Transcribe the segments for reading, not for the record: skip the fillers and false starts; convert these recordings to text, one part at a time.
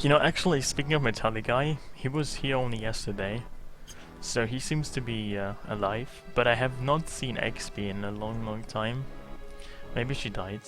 You know, actually, speaking of Metallic Guy, he was here only yesterday, so he seems to be alive, but I have not seen XP in a long, long time. Maybe she died.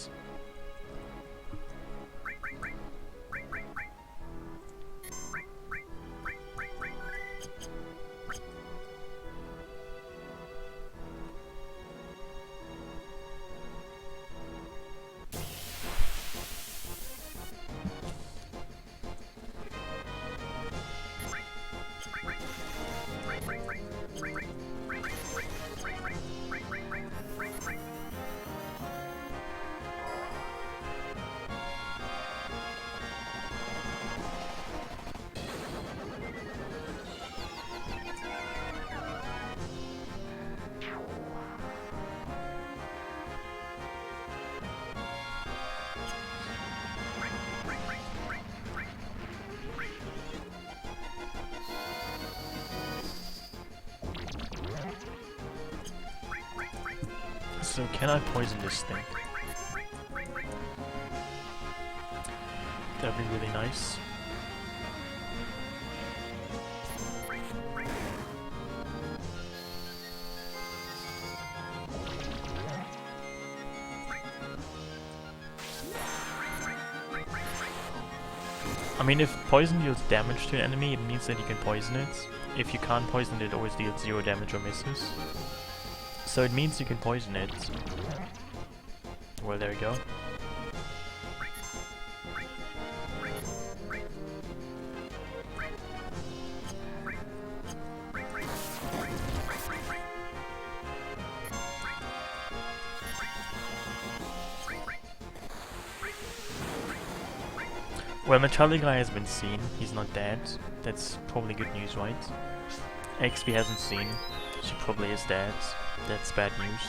So can I poison this thing? That'd be really nice. I mean, if poison deals damage to an enemy, it means that you can poison it. If you can't poison it, it always deals 0 damage or misses. So it means you can poison it. Well, there you go. Well, Metallic Guy has been seen. He's not dead. That's probably good news, right? XP hasn't seen. She probably is dead. That's bad news.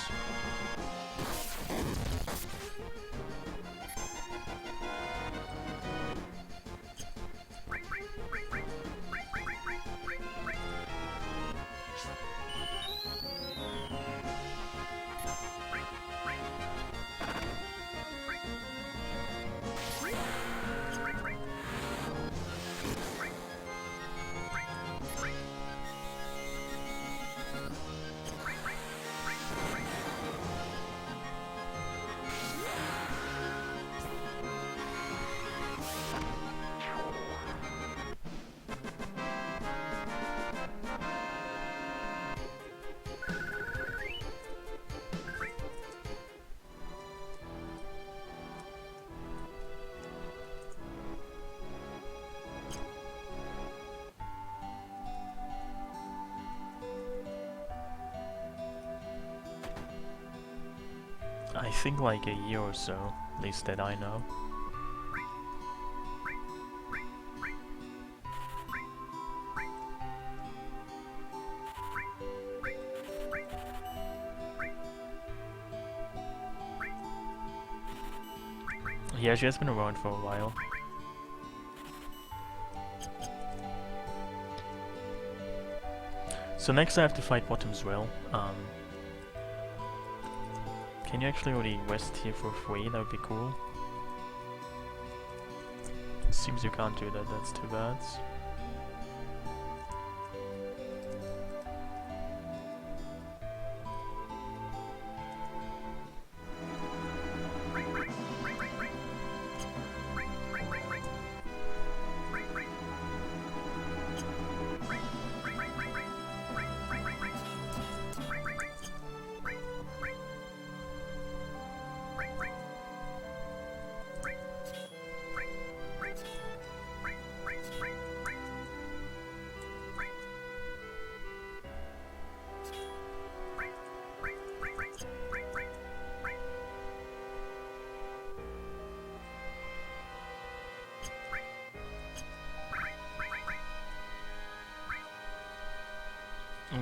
I think like a year or so, at least that I know. Yeah, she has been around for a while. So next I have to fight Bottom's Will. Can you actually already rest here for free? That would be cool. Seems you can't do that, that's too bad.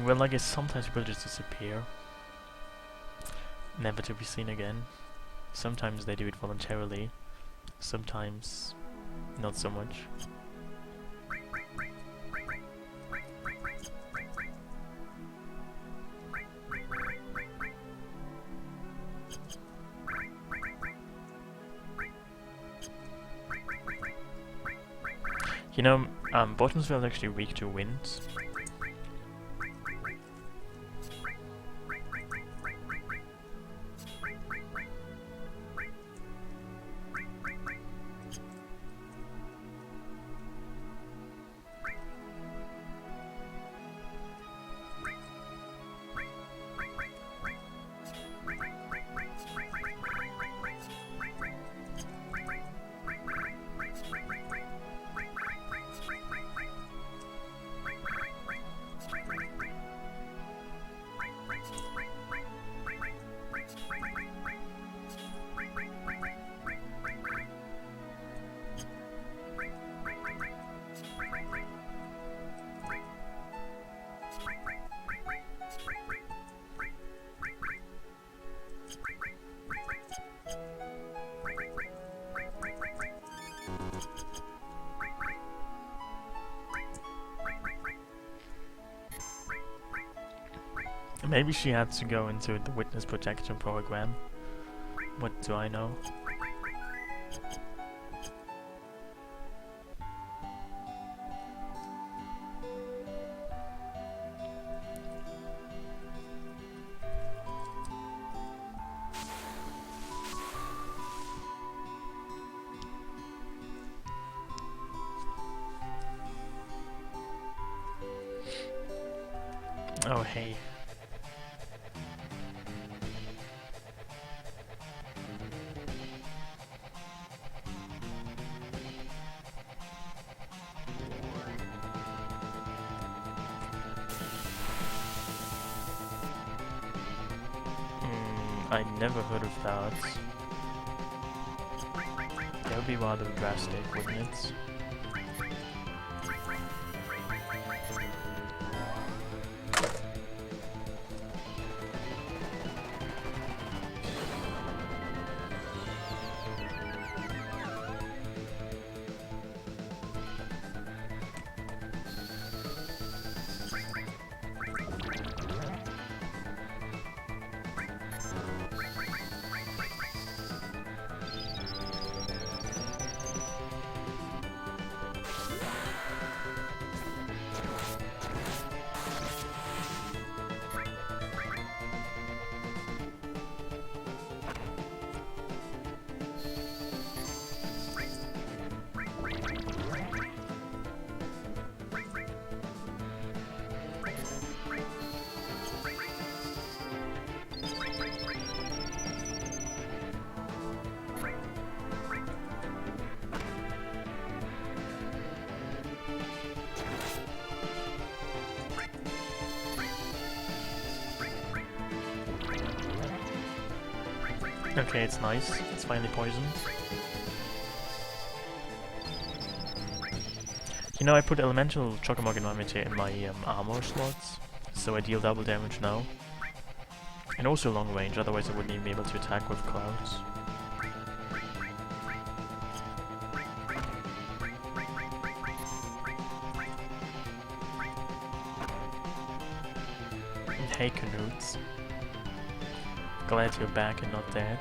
Well, I guess sometimes people just disappear, never to be seen again. Sometimes they do it voluntarily, sometimes not so much. You know, Bottomsville is actually weak to wind. Maybe she had to go into the witness protection program. What do I know? Oh, hey. I never heard of that. That would be rather drastic, wouldn't it? Okay, it's nice. It's finally poisoned. You know, I put elemental Chocomog in my materia in my armor slots, so I deal double damage now. And also long range, otherwise I wouldn't even be able to attack with clouds. Hey Canutes. Glad you're back and not dead.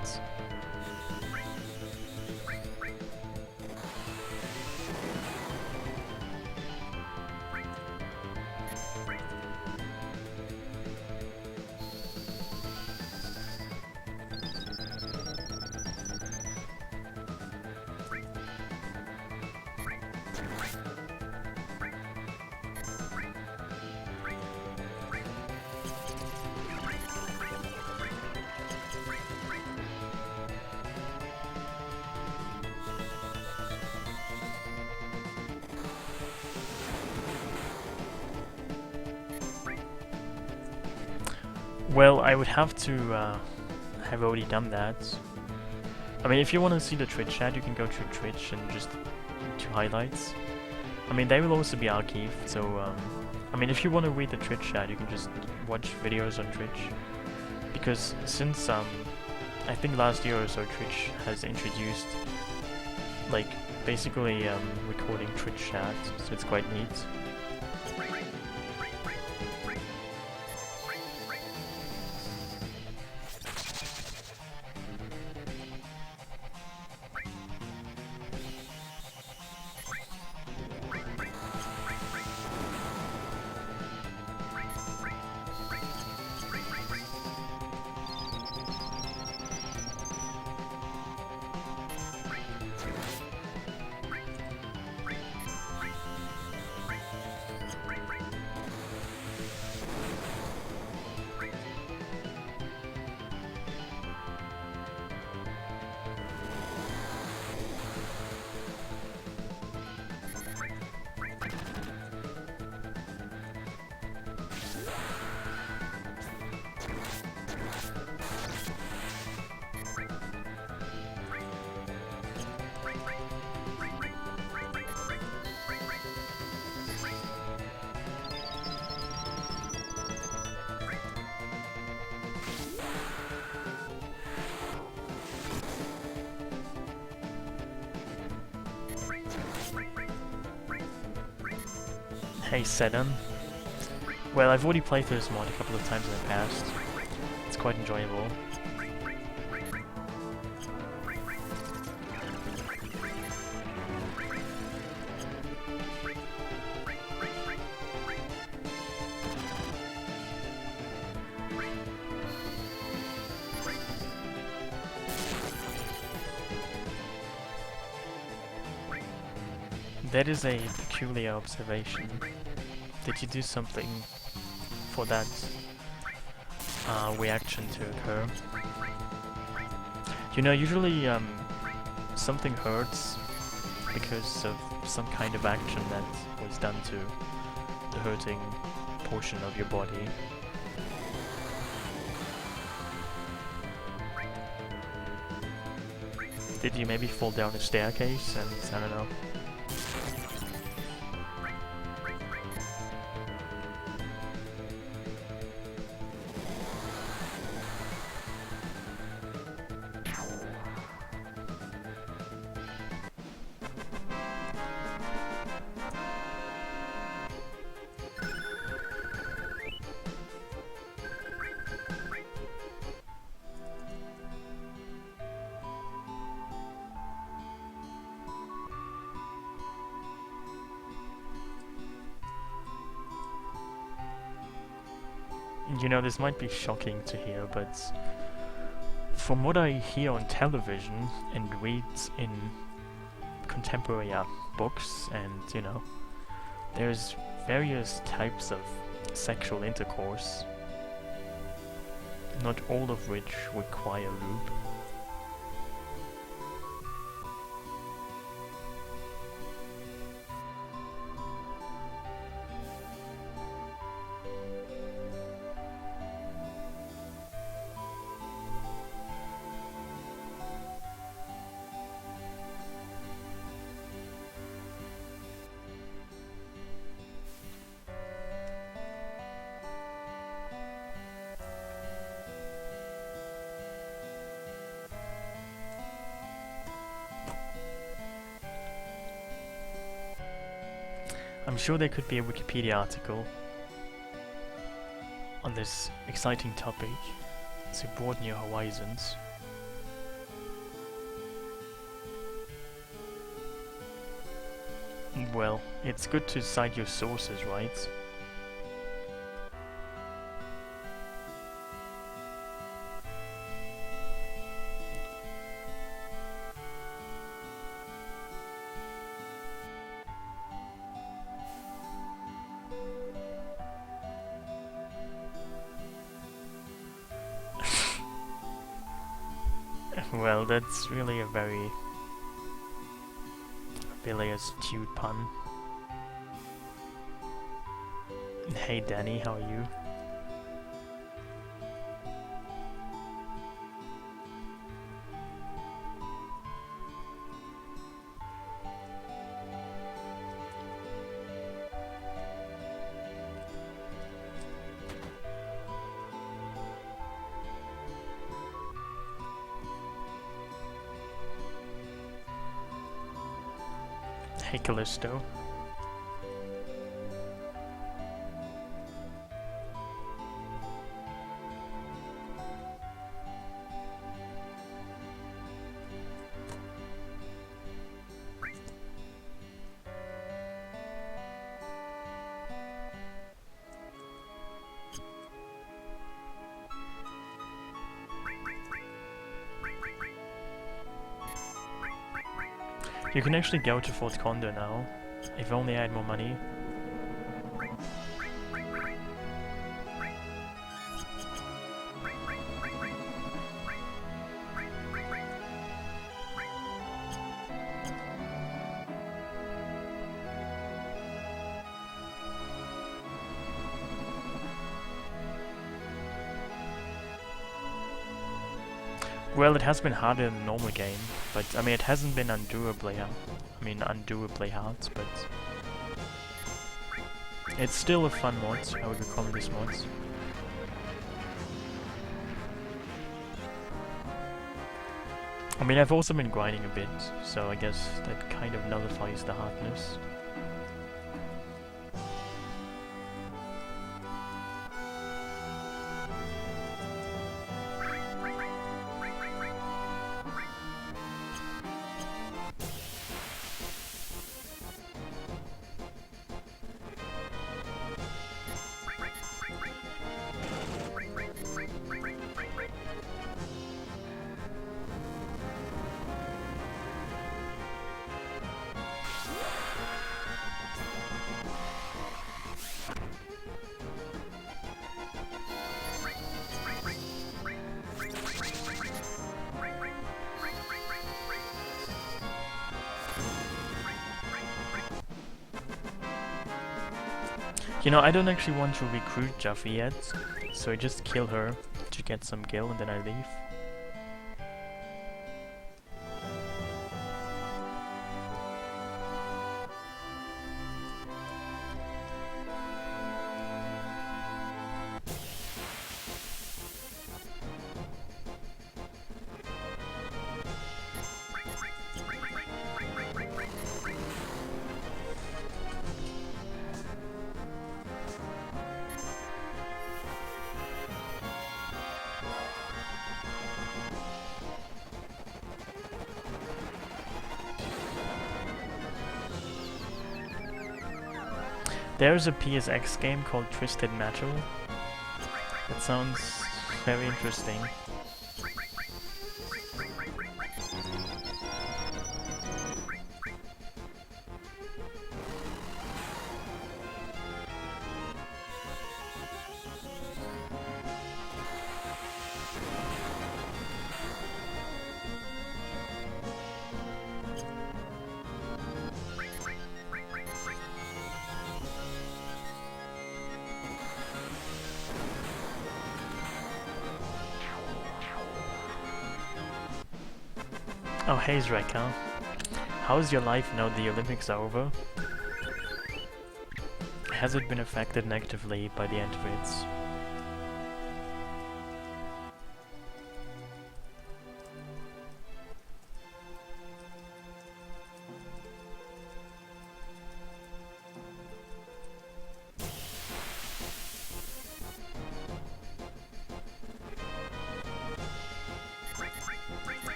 Well, I would have to have already done that. I mean, if you want to see the Twitch chat, you can go to Twitch and just do highlights. I mean, they will also be archived, so I mean, if you want to read the Twitch chat, you can just watch videos on Twitch. Because since I think last year or so, Twitch has introduced like basically recording Twitch chat, so it's quite neat. Hey Sedan. Well, I've already played through this mod a couple of times in the past. It's quite enjoyable. That is a peculiar observation. Did you do something for that reaction to occur? You know, usually something hurts because of some kind of action that was done to the hurting portion of your body. Did you maybe fall down a staircase and, I don't know. You know, this might be shocking to hear, but from what I hear on television and read in contemporary books and, you know, there's various types of sexual intercourse, not all of which require lube. I'm sure there could be a Wikipedia article on this exciting topic to broaden your horizons. Well, it's good to cite your sources, right? Well, that's really a very astute pun. Hey Danny, how are you? Hey Callisto. You can actually go to Fort Condor now, if only I had more money. Well, it has been harder in the normal game, but I mean it hasn't been undoably hard, but it's still a fun mod. I would recommend this mod. I mean, I've also been grinding a bit, so I guess that kind of nullifies the hardness. You know, I don't actually want to recruit Jaffe yet, so I just kill her to get some gil and then I leave. There's a PSX game called Twisted Metal. That sounds very interesting. Oh, hey Zreka. How's your life now the Olympics are over? Has it been affected negatively by the end of it?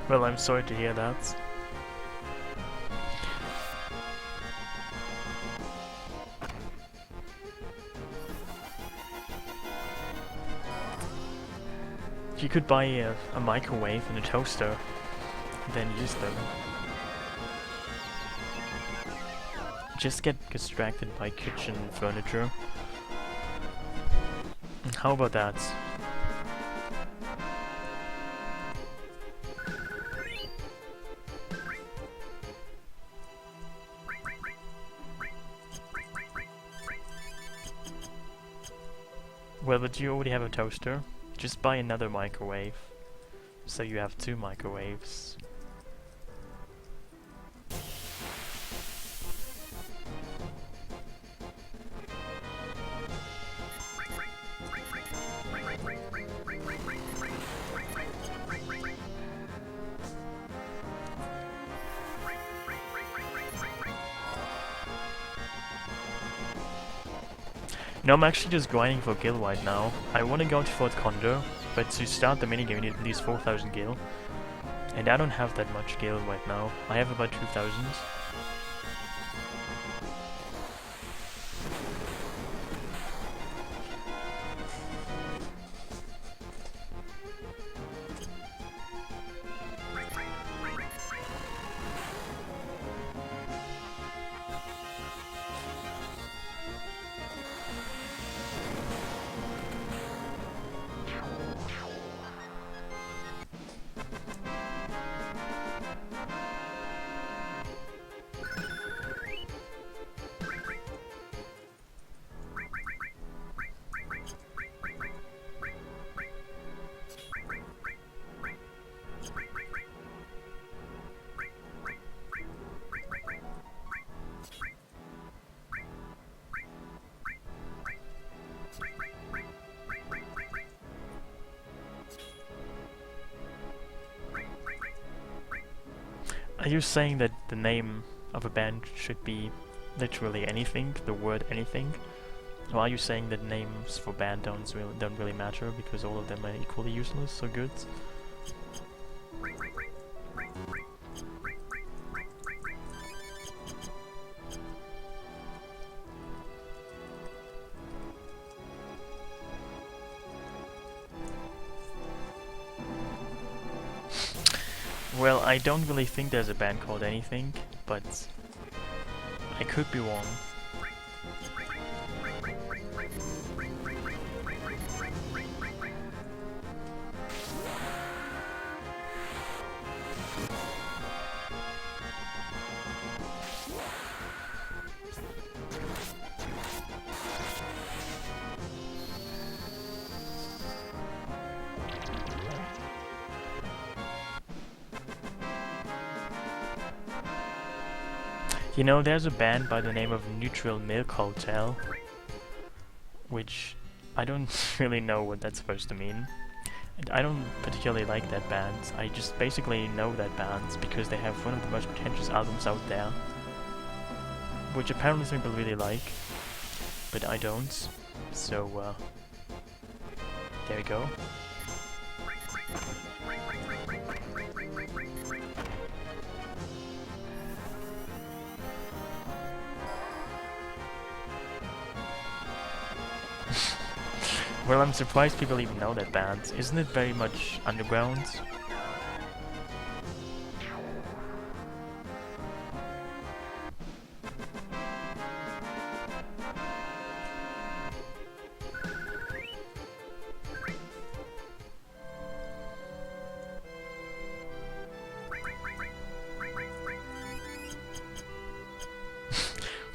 Well, I'm sorry to hear that. You could buy a microwave and a toaster, then use them. Just get distracted by kitchen furniture. How about that? Well, but you already have a toaster. Just buy another microwave. So you have 2 microwaves. No, I'm actually just grinding for gil right now. I want to go to Fort Condor, but to start the minigame you need at least 4,000 gil. And I don't have that much gil right now. I have about 2,000. Are you saying that the name of a band should be literally anything, the word anything? Or are you saying that names for band don't really matter because all of them are equally useless or good? Well, I don't really think there's a band called anything, but I could be wrong. You know, there's a band by the name of Neutral Milk Hotel, which I don't really know what that's supposed to mean. And I don't particularly like that band. I just basically know that band because they have one of the most pretentious albums out there, which apparently some people really like, but I don't. So, there we go. Well, I'm surprised people even know that band. Isn't it very much underground?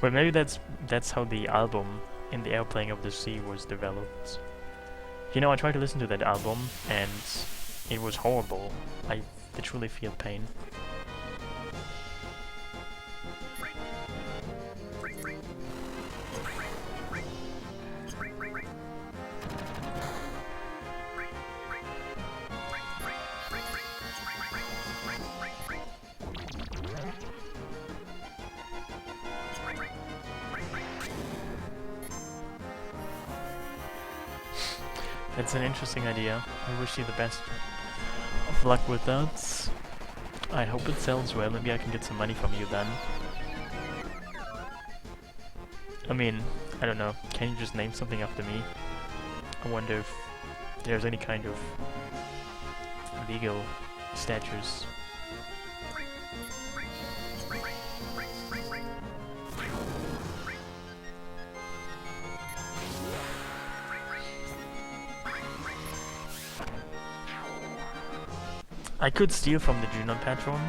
Well, maybe that's how the album In the Airplane of the Sea was developed. You know, I tried to listen to that album, and it was horrible. I literally feel pain. That's an interesting idea. I wish you the best of luck with that. I hope it sells well. Maybe I can get some money from you then. I mean, I don't know. Can you just name something after me? I wonder if there's any kind of legal statutes. I could steal from the Junon Patron.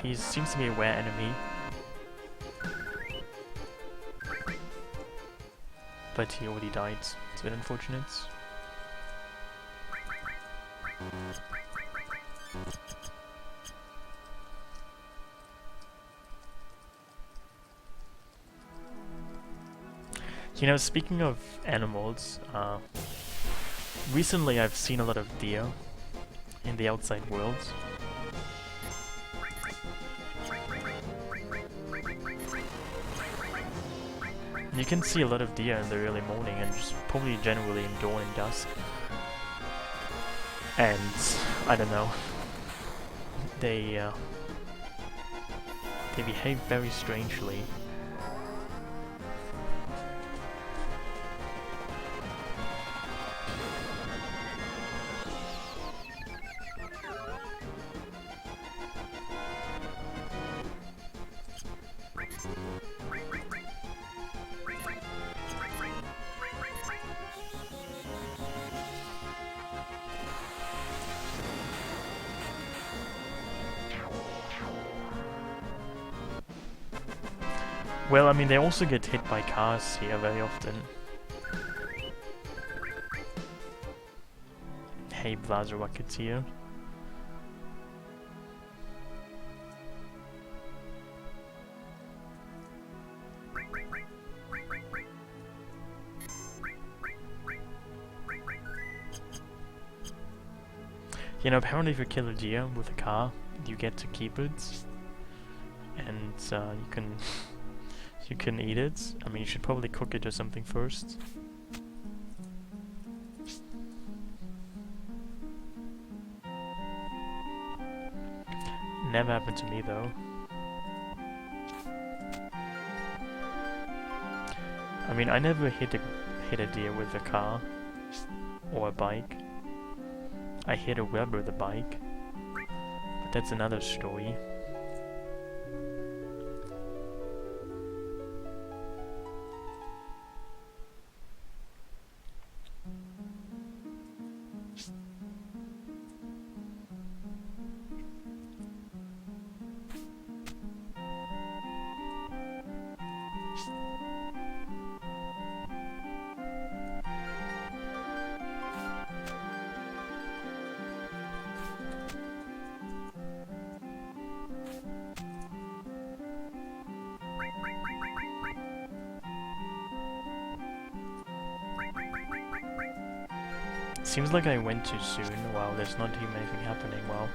He seems to be a rare enemy. But he already died. It's a bit unfortunate. You know, speaking of animals, recently I've seen a lot of deer in the outside world. You can see a lot of deer in the early morning and just probably generally in dawn and dusk. And I don't know. They behave very strangely. Well, I mean, they also get hit by cars here very often. Hey, Blazer Rocketeer. You know, apparently if you kill a deer with a car, you get to keep it. And you can... you can eat it. I mean, you should probably cook it or something first. Never happened to me though. I mean, I never hit a deer with a car or a bike. I hit a web with a bike, but that's another story. Seems like I went too soon. Wow, there's not even anything happening. Wow.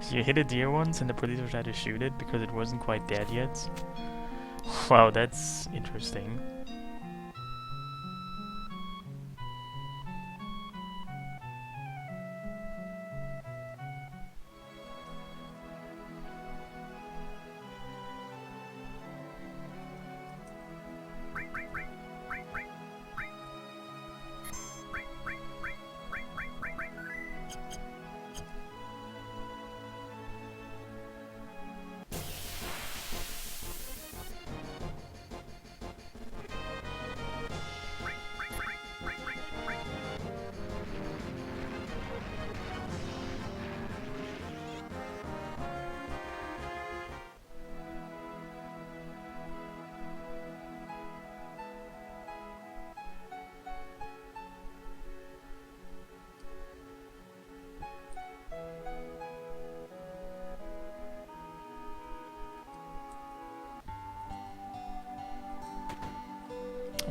So you hit a deer once and the police were trying to shoot it because it wasn't quite dead yet? Wow, that's interesting.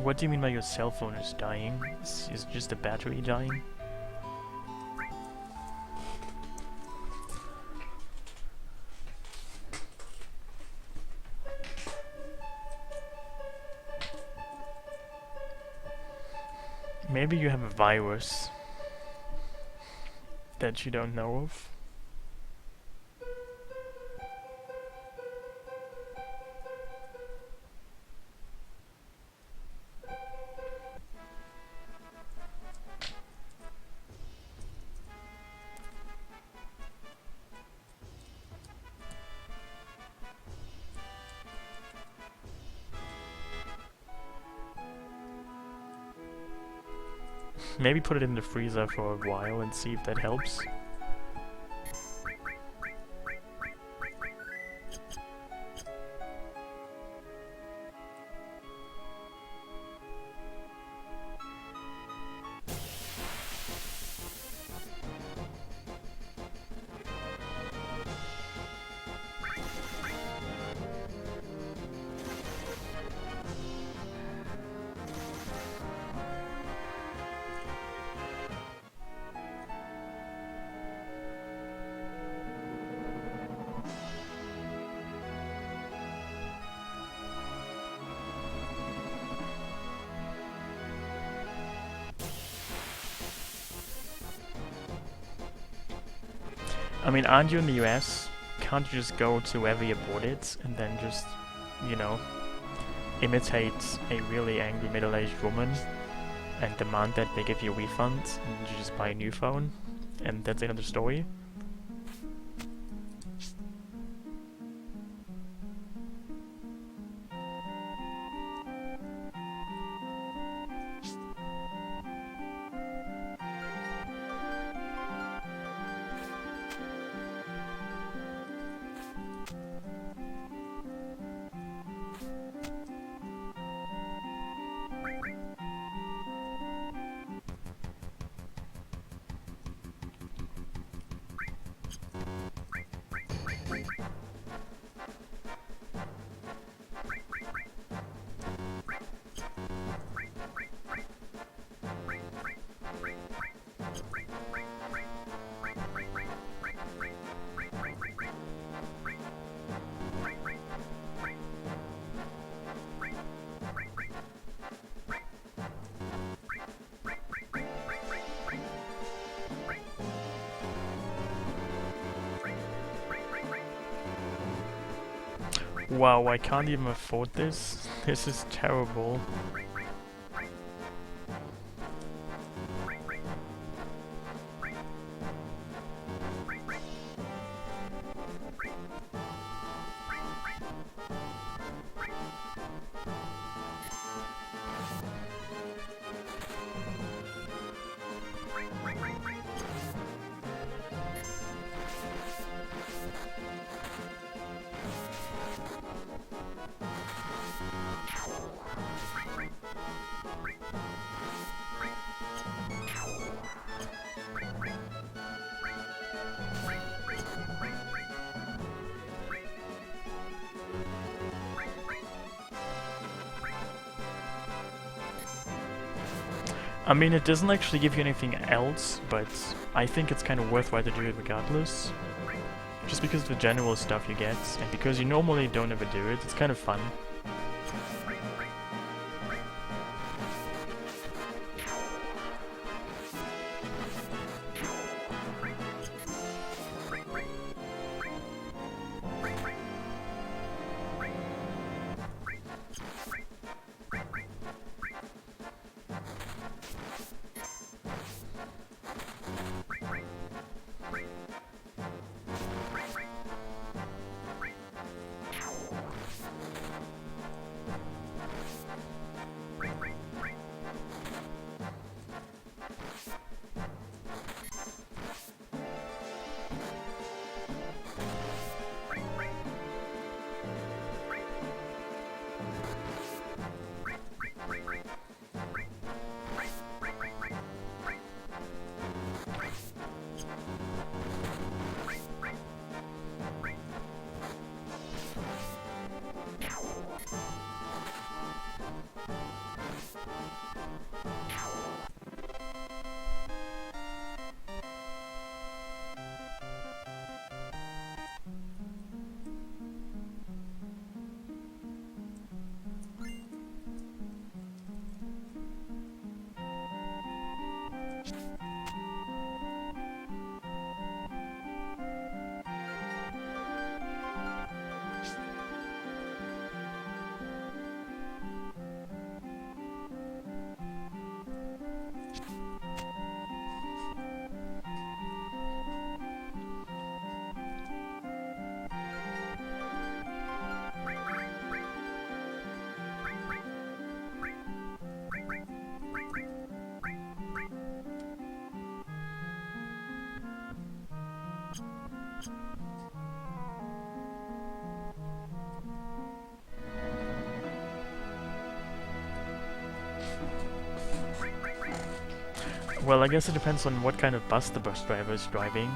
What do you mean by your cell phone is dying? Is just the battery dying? Maybe you have a virus that you don't know of. Maybe put it in the freezer for a while and see if that helps. I mean, aren't you in the US? Can't you just go to wherever you bought it and then just, you know, imitate a really angry middle-aged woman and demand that they give you a refund and you just buy a new phone? And that's the end of the story? Wow, I can't even afford this. This is terrible. I mean, it doesn't actually give you anything else, but I think it's kind of worthwhile to do it regardless. Just because of the general stuff you get, and because you normally don't ever do it, it's kind of fun. Well, I guess it depends on what kind of bus the bus driver is driving.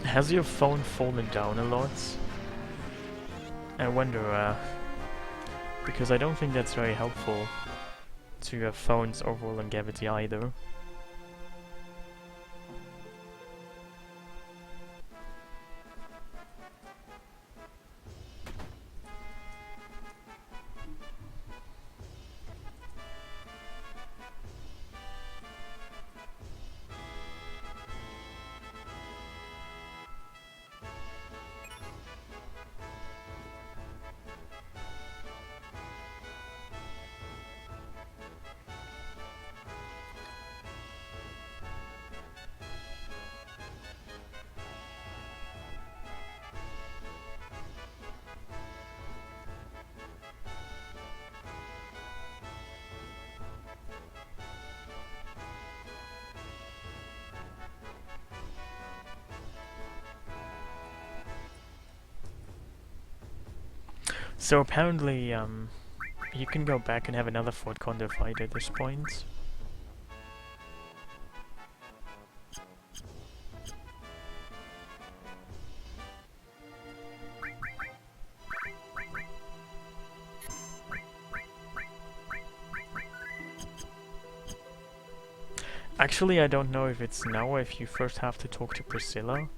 Has your phone fallen down a lot? I wonder, because I don't think that's very helpful to your phone's overall longevity either. So apparently, you can go back and have another Fort Condor fight at this point. Actually, I don't know if it's now or if you first have to talk to Priscilla.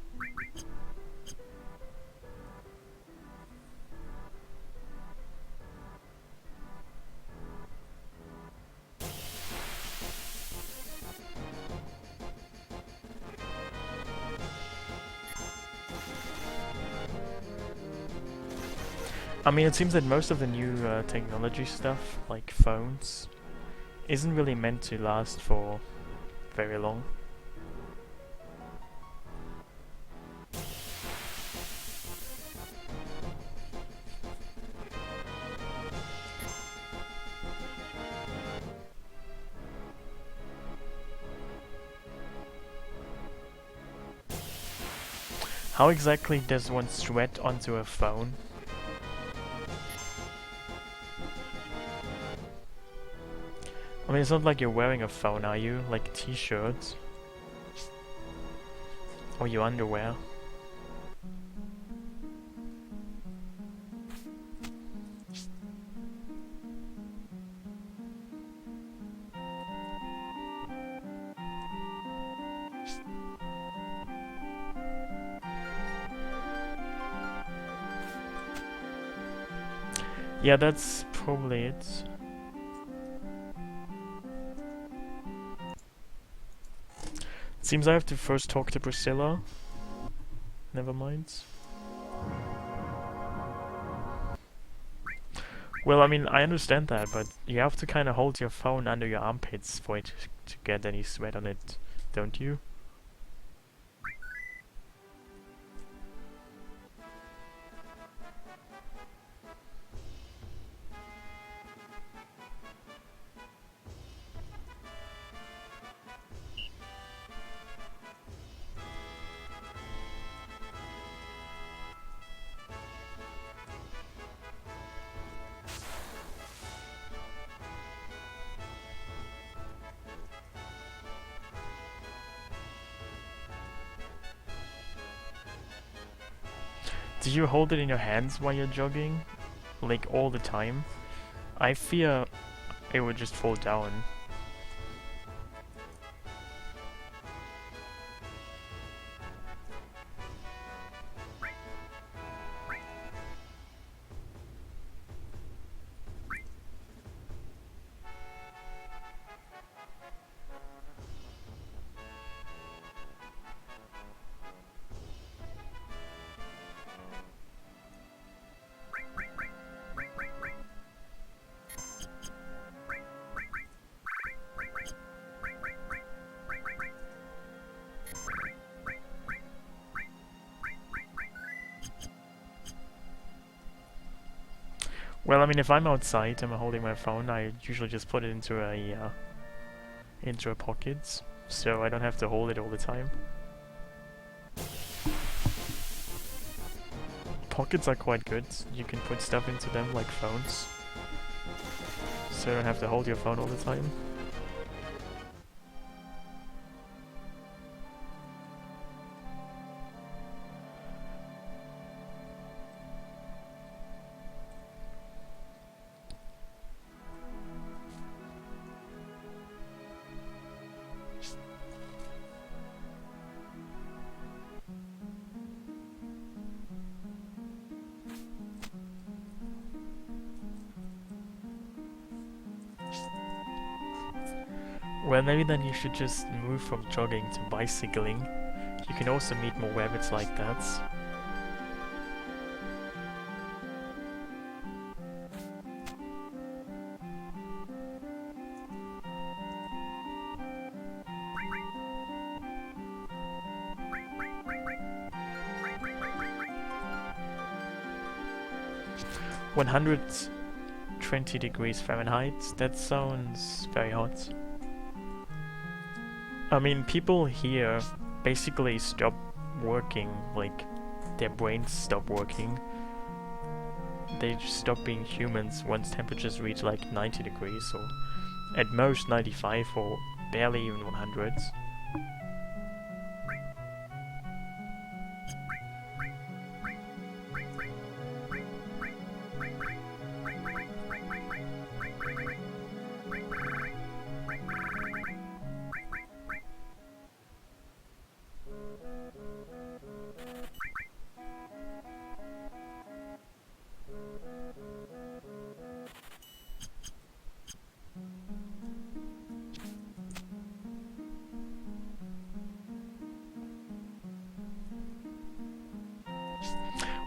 I mean, it seems that most of the new technology stuff, like phones, isn't really meant to last for very long. How exactly does one sweat onto a phone? I mean, it's not like you're wearing a phone, are you? Like a t-shirt? Or your underwear? Yeah, that's probably it. Seems I have to first talk to Priscilla. Never mind. Well, I mean, I understand that, but you have to kind of hold your phone under your armpits for it to get any sweat on it, don't you? Do you hold it in your hands while you're jogging? Like all the time? I fear it would just fall down. 'Well, I mean, if I'm outside and I'm holding my phone, I usually just put it into a pocket, so I don't have to hold it all the time. Pockets are quite good. You can put stuff into them like phones, so you don't have to hold your phone all the time. Well, maybe then you should just move from jogging to bicycling. You can also meet more rabbits like that. (120°F). That sounds very hot. I mean, people here basically stop working, like, their brains stop working. They just stop being humans once temperatures reach like 90 degrees, or at most 95, or barely even 100.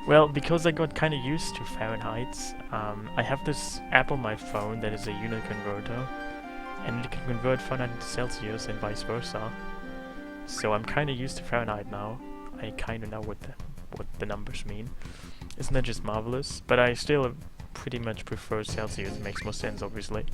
Well, because I got kind of used to Fahrenheit, I have this app on my phone that is a unit converter, and it can convert Fahrenheit to Celsius and vice versa. So I'm kinda used to Fahrenheit now. I kinda know what the numbers mean. Isn't that just marvelous? But I still pretty much prefer Celsius. It makes more sense, obviously.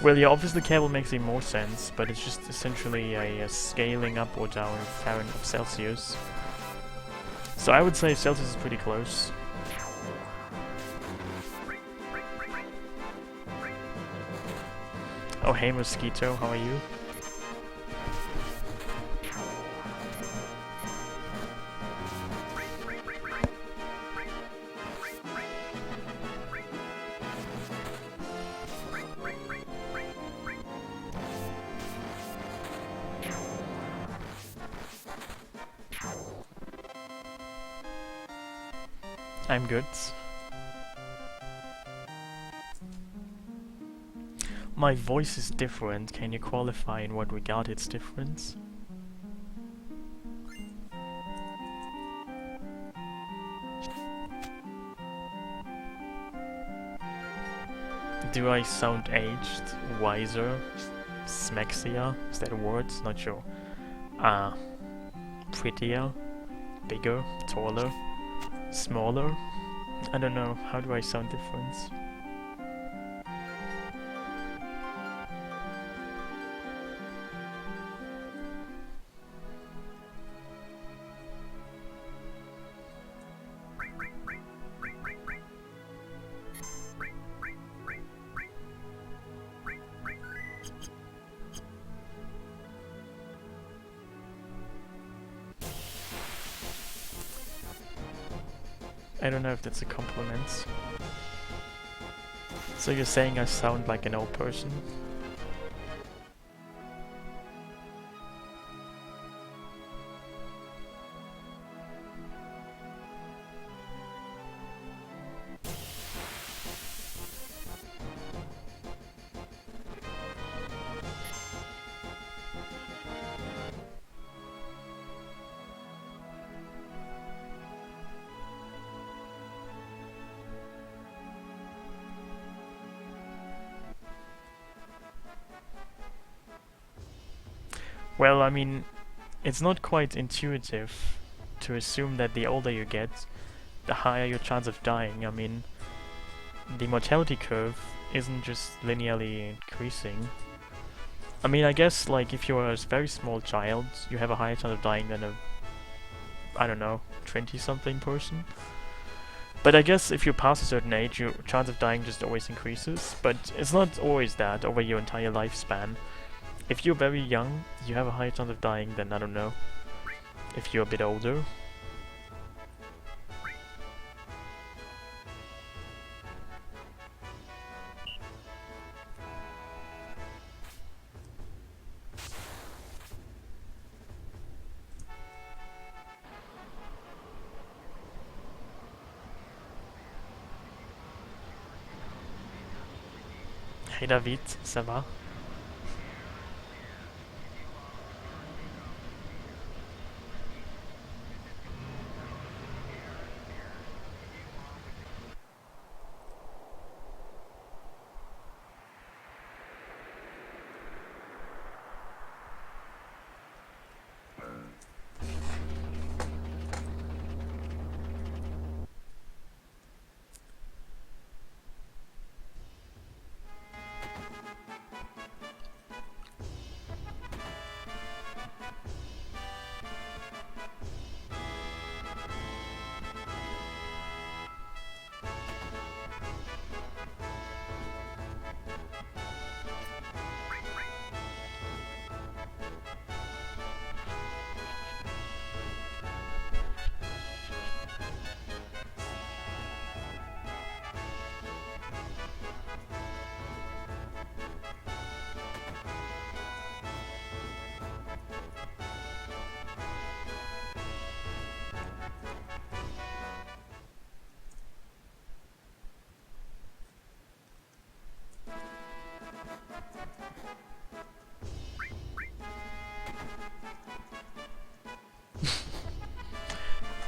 Well, yeah, obviously cable makes even more sense, but it's just essentially a scaling up or down of Fahrenheit of Celsius. So I would say Celsius is pretty close. Oh, hey Mosquito, how are you? I'm good. My voice is different. Can you qualify in what regard it's different? Do I sound aged, wiser, smaxier? Is that a word? Not sure. Prettier, bigger, taller, smaller? I don't know. How do I sound different? I don't know if that's a compliment. So you're saying I sound like an old person? Well, I mean, it's not quite intuitive to assume that the older you get, the higher your chance of dying. I mean, the mortality curve isn't just linearly increasing. I mean, I guess, like, if you're a very small child, you have a higher chance of dying than a, I don't know, 20-something person. But I guess if you pass a certain age, your chance of dying just always increases. But it's not always that over your entire lifespan. If you're very young, you have a higher chance of dying than, I don't know, if you're a bit older. Hey David, ça va?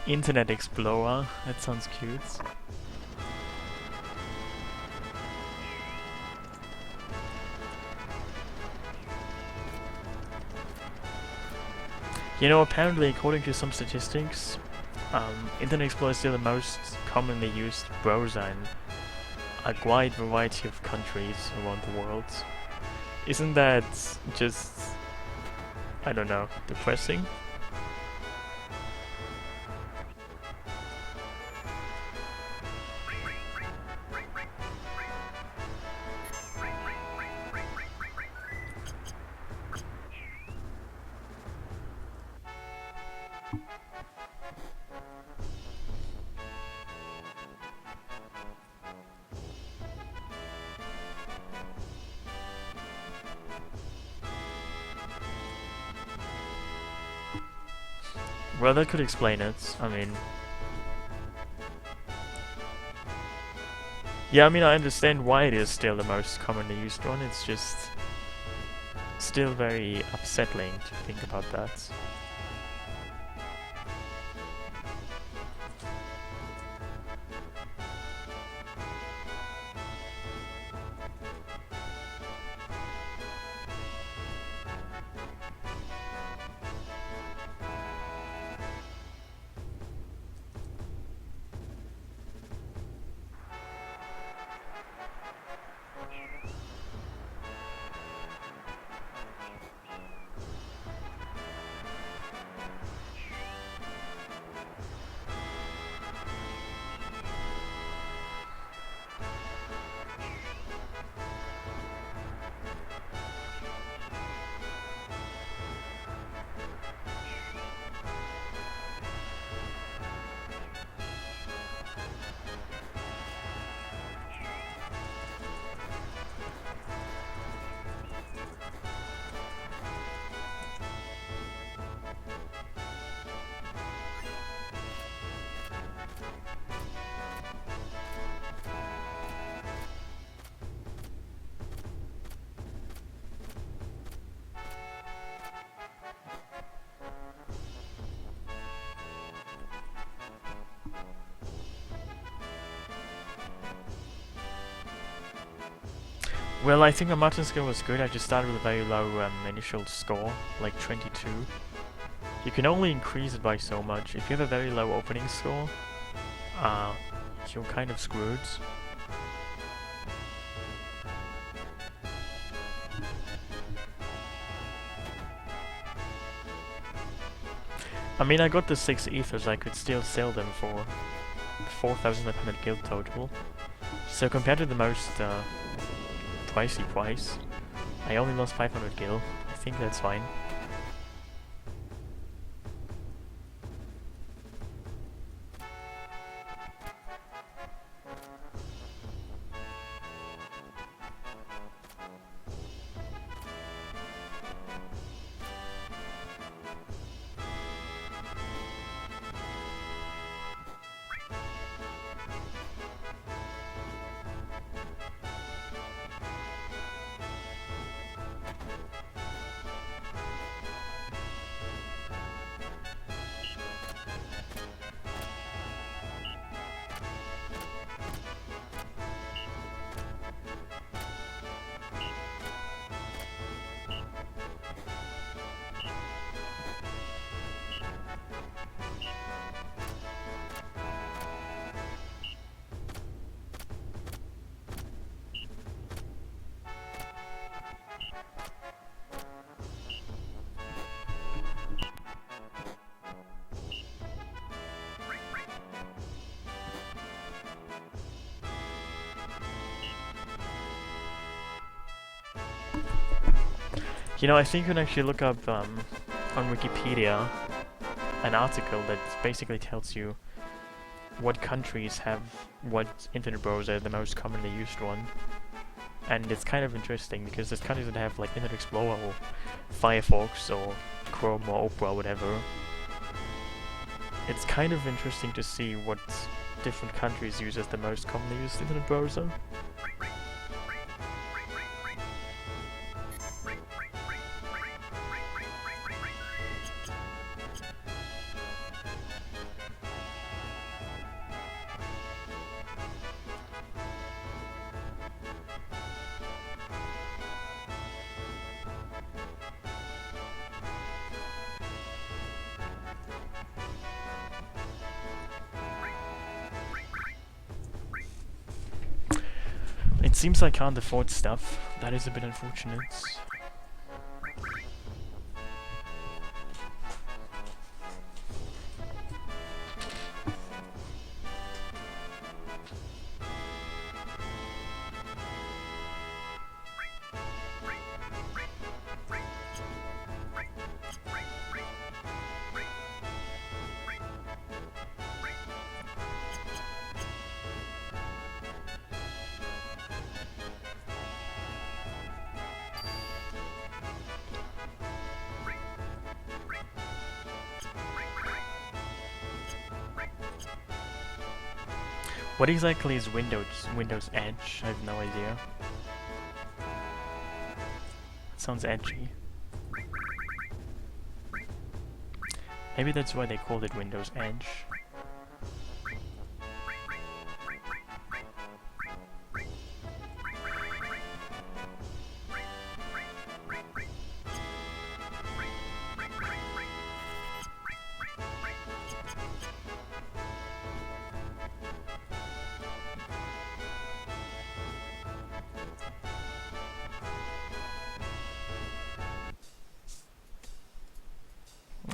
Internet Explorer, that sounds cute. You know, apparently, according to some statistics, Internet Explorer is still the most commonly used browser in a wide variety of countries around the world. Isn't that just, I don't know, depressing? Well, that could explain it. I mean... Yeah, I mean, I understand why it is still the most commonly used one, it's just... still very upsetting to think about that. Well, I think my margin skill was good. I just started with a very low initial score, like 22. You can only increase it by so much. If you have a very low opening score, you're kind of screwed. I mean, I got the 6 ethers, I could still sell them for 4,500 gil total. So compared to the most pricey price, I only lost 500 gil. I think that's fine. You know, I think you can actually look up on Wikipedia an article that basically tells you what countries have what internet browser, the most commonly used one. And it's kind of interesting because there's countries that have like Internet Explorer or Firefox or Chrome or Opera or whatever. It's kind of interesting to see what different countries use as the most commonly used internet browser. It seems I can't afford stuff. That is a bit unfortunate. What exactly is Windows Edge? I have no idea. It sounds edgy. Maybe that's why they called it Windows Edge.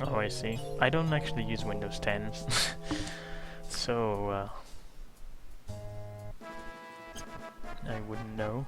Oh, I see. I don't actually use Windows 10, so I wouldn't know.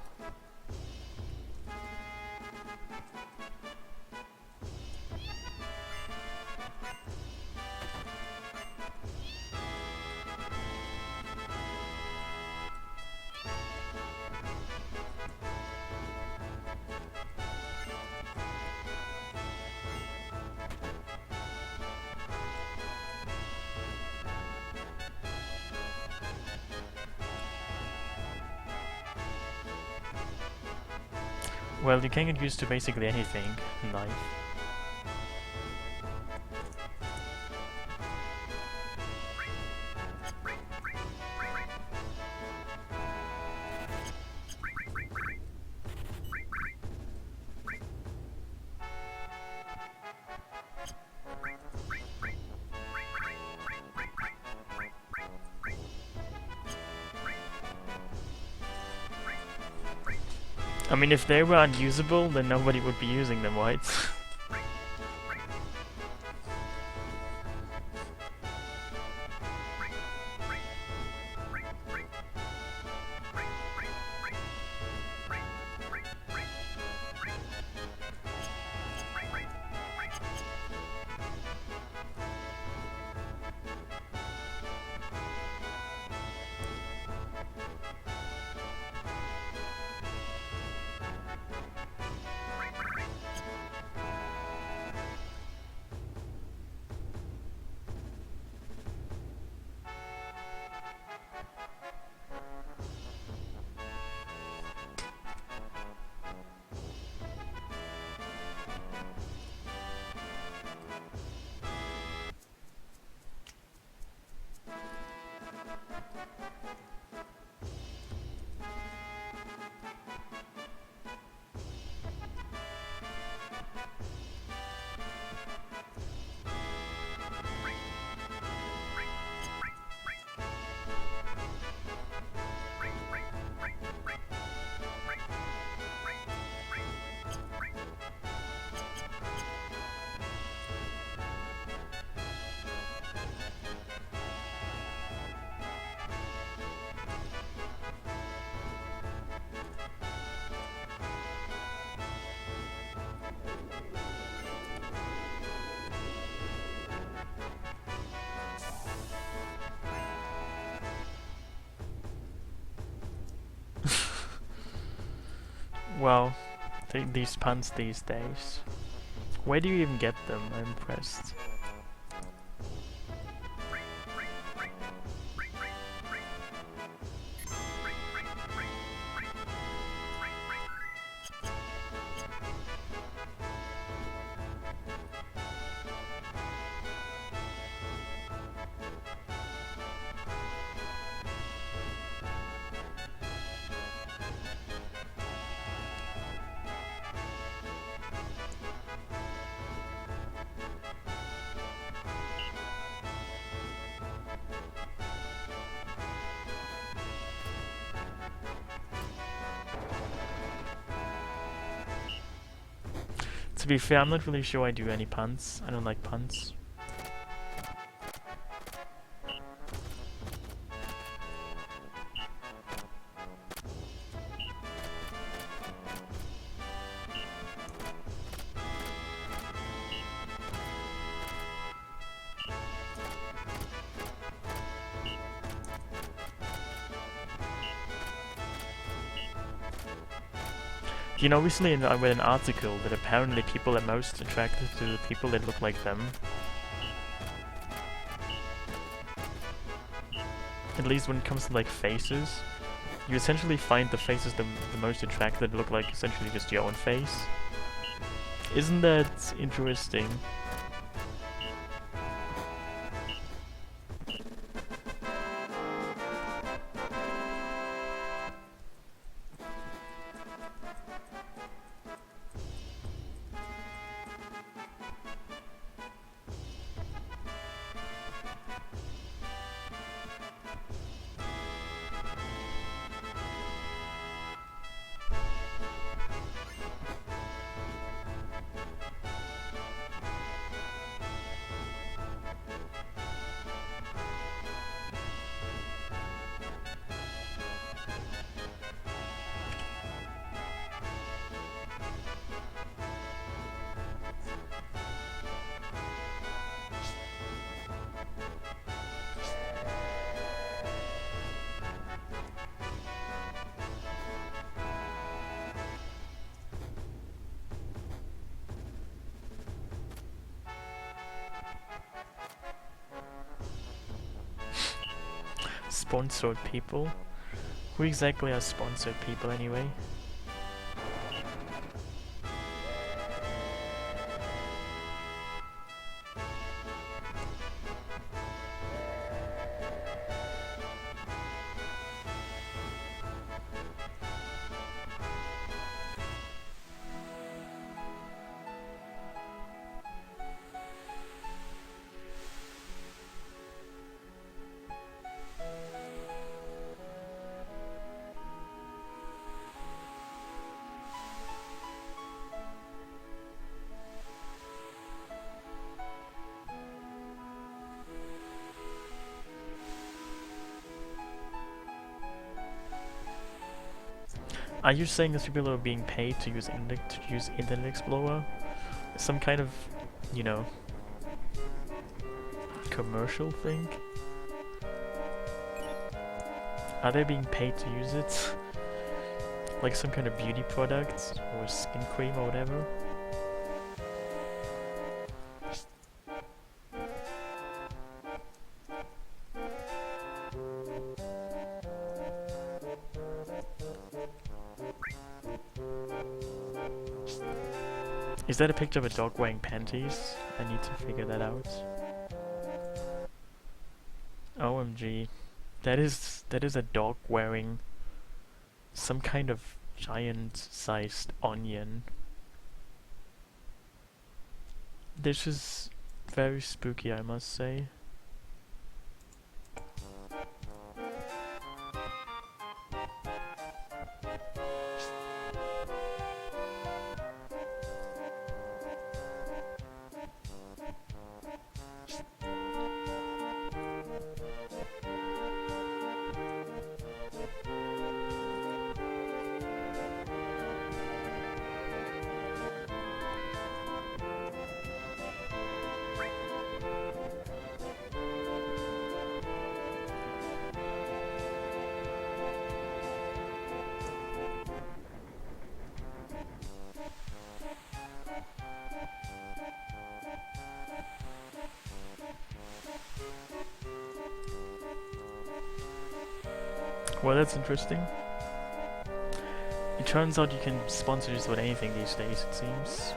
Well, you can get used to basically anything in life. I mean, if they were unusable, then nobody would be using them, right? Well, these puns these days. Where do you even get them? I'm impressed. To be fair, I'm not really sure I do any puns. I don't like puns. You know, recently I read an article that apparently people are most attracted to the people that look like them. At least when it comes to like faces. You essentially find the faces the most attractive that look like essentially just your own face. Isn't that interesting? Sponsored people? Who exactly are sponsored people anyway? Are you saying that people are being paid to use Internet Explorer? Some kind of, you know, commercial thing? Are they being paid to use it? Like some kind of beauty product or skin cream or whatever? Is that a picture of a dog wearing panties? I need to figure that out. OMG. That is a dog wearing some kind of giant-sized onion. This is very spooky, I must say. Well, that's interesting. It turns out you can sponsor just about anything these days, it seems.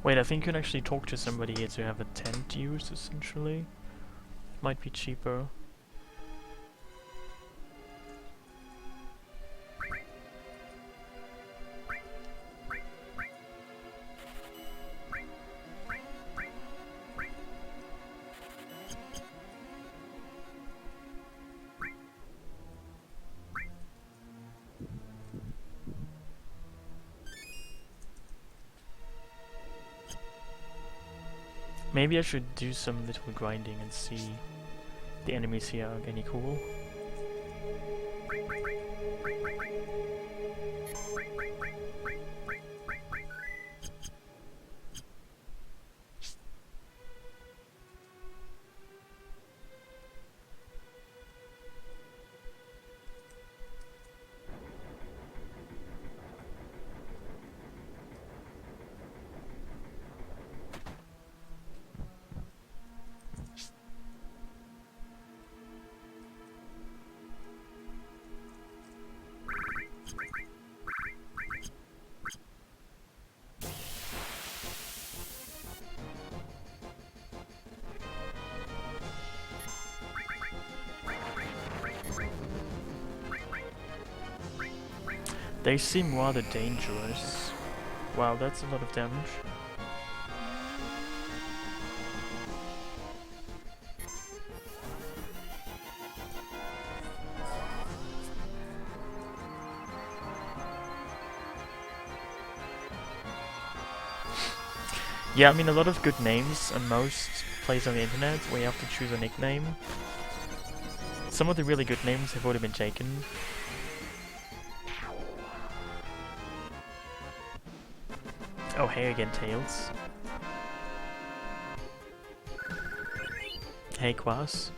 Wait, I think you can actually talk to somebody here to have a tent used, essentially. Might be cheaper. Maybe I should do some little grinding and see the enemies here are any cool. They seem rather dangerous. Wow, that's a lot of damage. Yeah, I mean, a lot of good names on most places on the internet where you have to choose a nickname. Some of the really good names have already been taken. Oh, hey again, Tails. Hey, Quas.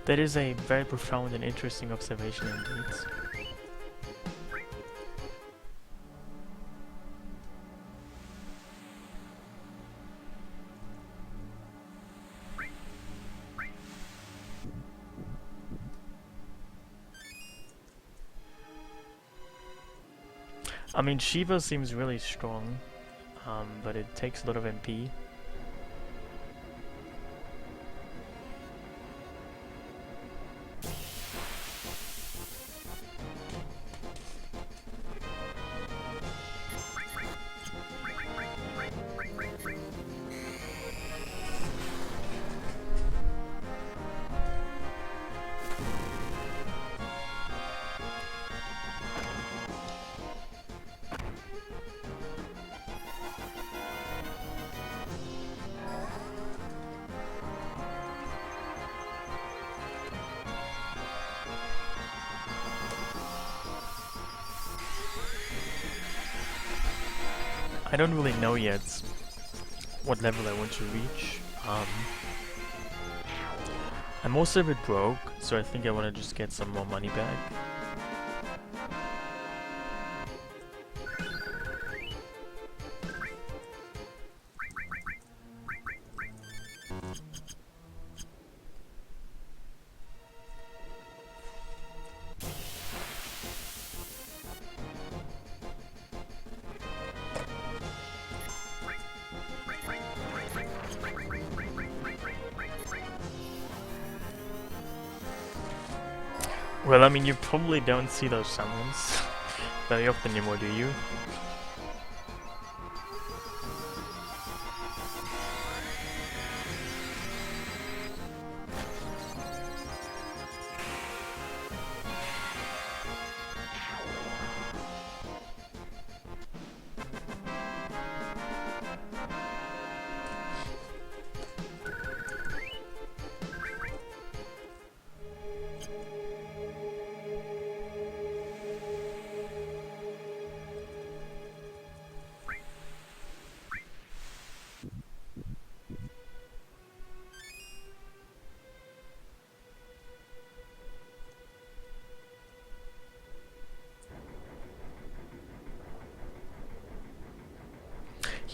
That is a very profound and interesting observation indeed. I mean, Shiva seems really strong, but it takes a lot of MP. I don't really know yet what level I want to reach. I'm also a bit broke, so I think I want to just get some more money back. Well, I mean, you probably don't see those summons very often anymore, do you?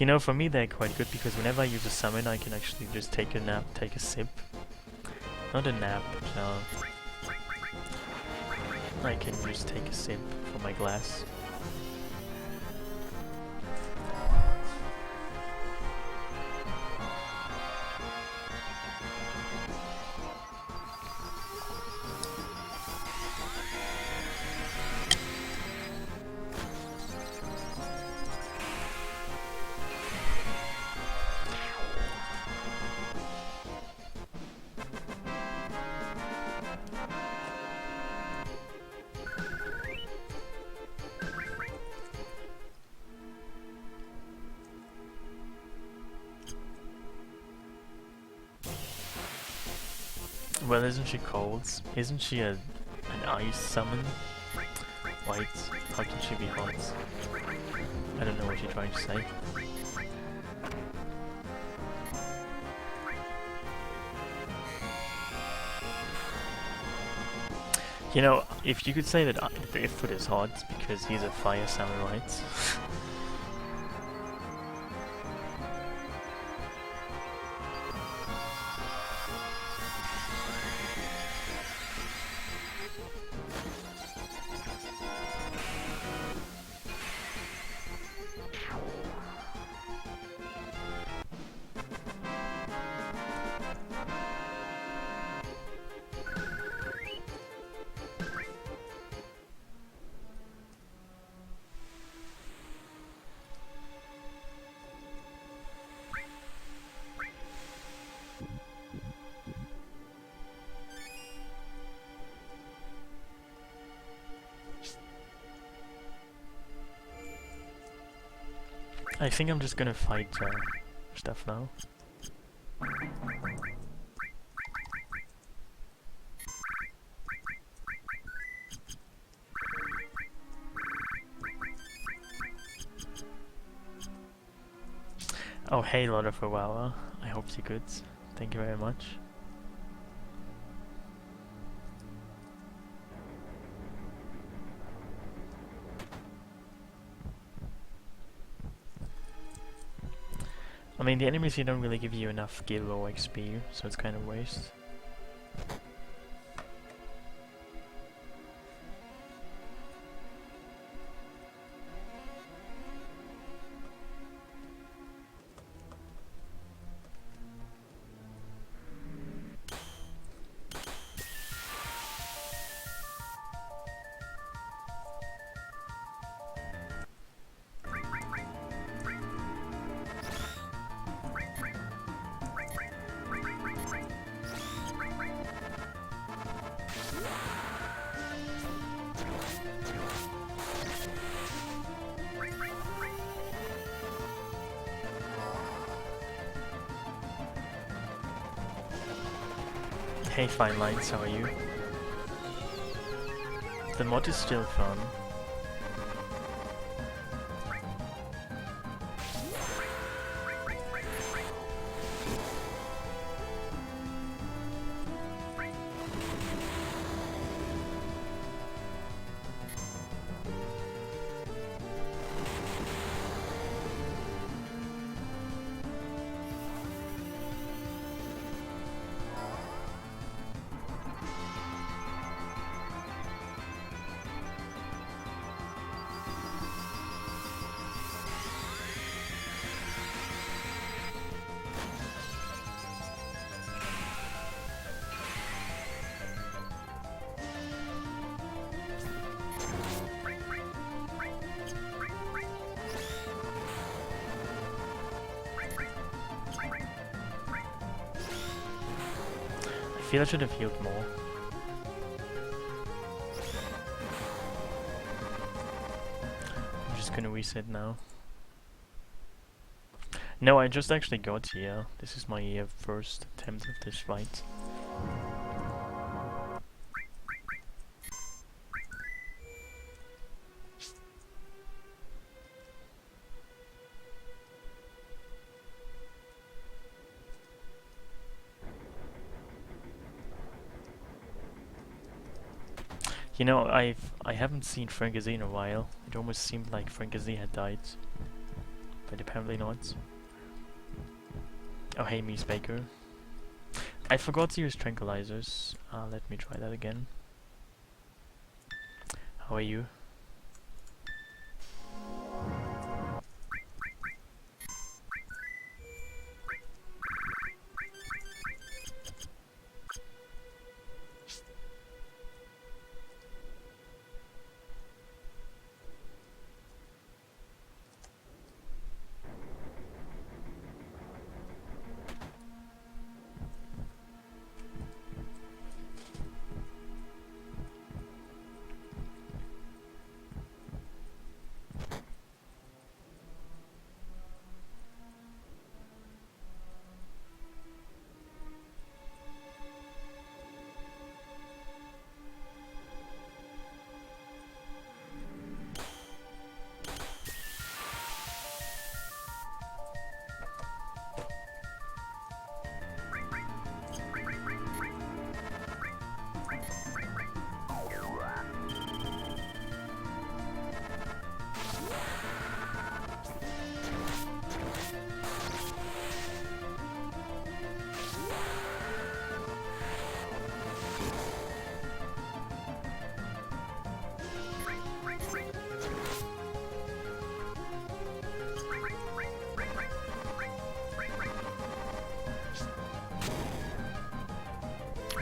You know, for me they're quite good because whenever I use a summon I can actually just take a nap, take a sip. Not a nap, no. I can just take a sip from my glass. Well, isn't she cold? Isn't she an ice summon? Wait, how can she be hot? I don't know what you're trying to say. You know, if you could say that Barefoot is hot because he's a fire summon, right? I think I'm just gonna fight stuff now. Oh hey Lord of Wawa, I hope you're good. Thank you very much. I mean, the enemies here don't really give you enough gil or XP, so it's kind of waste. Hey Fine Lines, how are you? The mod is still fun. feel I should have healed more. I'm just gonna reset now. No, I just actually got here. This is my first attempt of this fight. You know, I haven't seen Frankazee in a while. It almost seemed like Frankazee had died, but apparently not. Oh hey, Mies Baker. I forgot to use tranquilizers. Let me try that again. How are you?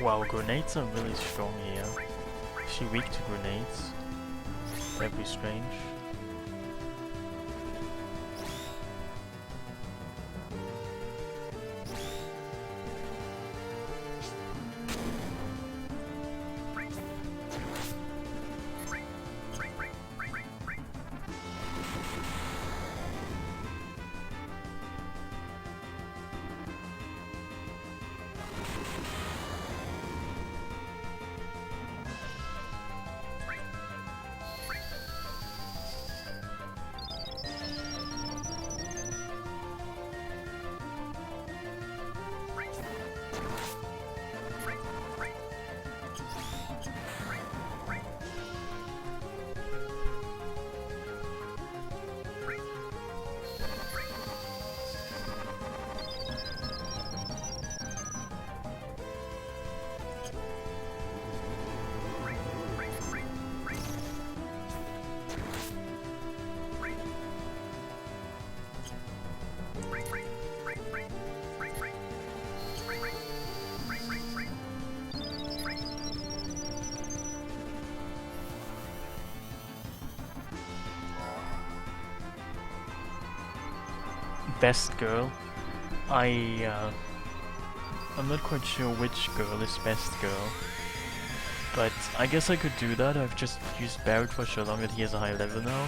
Wow, grenades are really strong here. Is she weak to grenades? That'd be strange. Best girl. I'm not quite sure which girl is best girl, but I guess I could do that. I've just used Barret for so long that he has a high level now.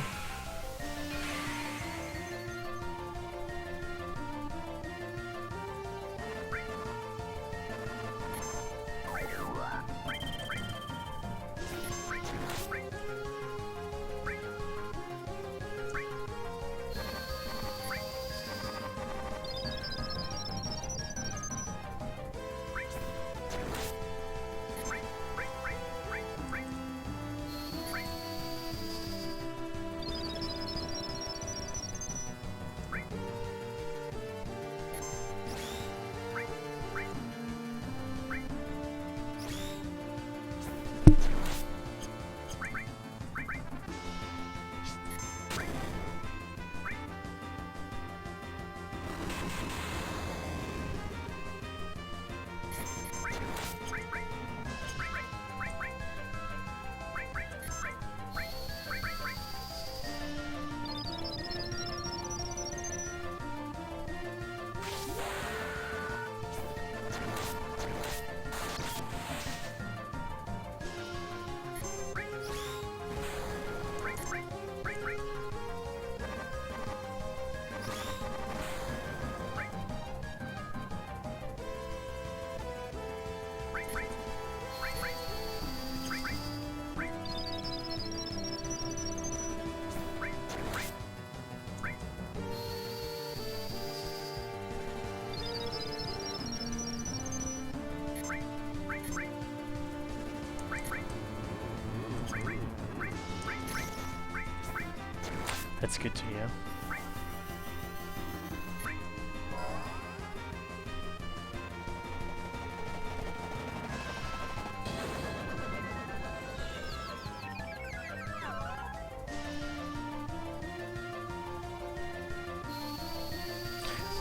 That's good to hear.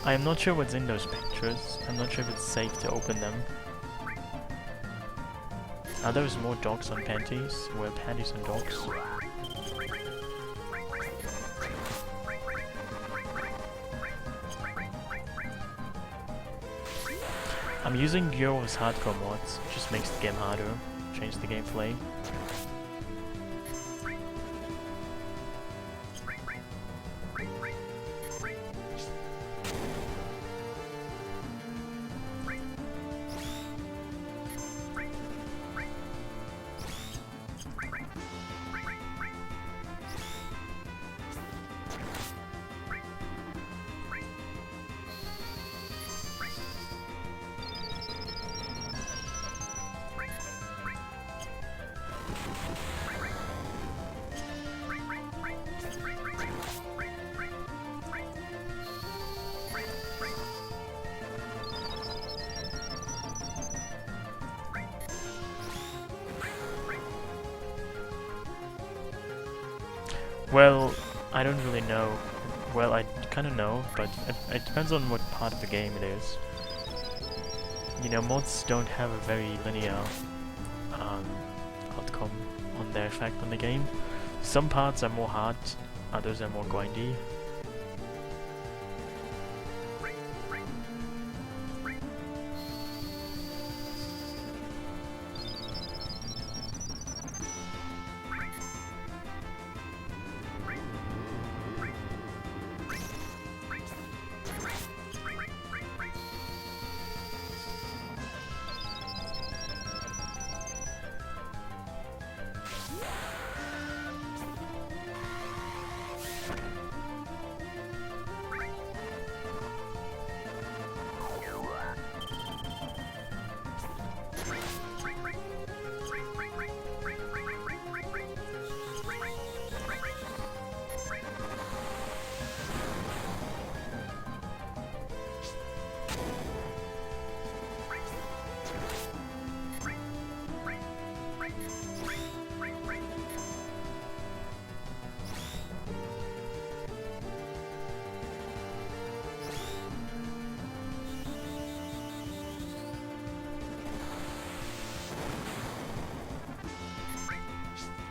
I am not sure what's in those pictures. I'm not sure if it's safe to open them. Are those more dogs on panties? Well, panties on dogs. I'm using Gjoerulv's Hardcore Mod, just makes the game harder, change the gameplay. Well, I don't really know. Well, I kind of know, but it depends on what part of the game it is. You know, mods don't have a very linear outcome on their effect on the game. Some parts are more hard, others are more grindy.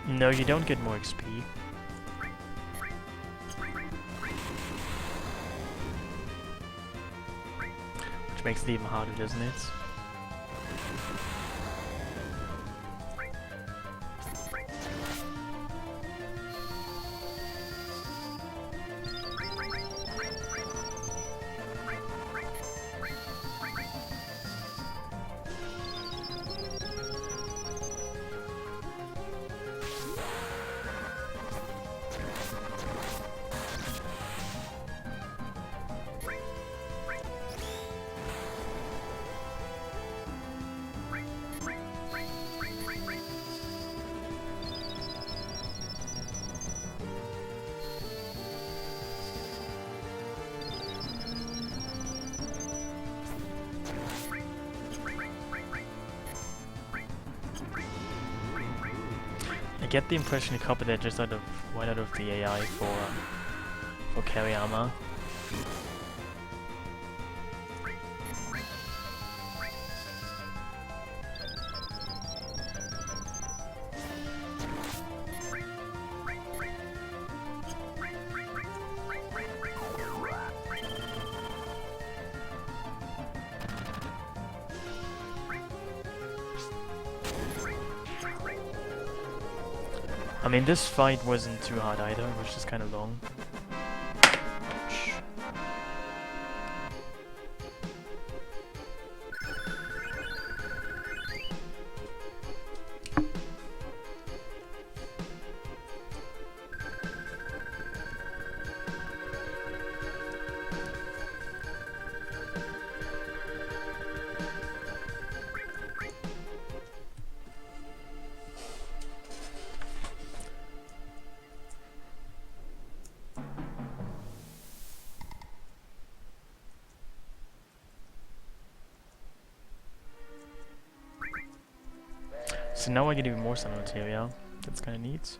No, you don't get more XP. Which makes it even harder, doesn't it? I get the impression he copied that just right out of the AI for carry armor. I mean, this fight wasn't too hard either, it was just kind of long. So now I get even more sun materia. That's kind of neat.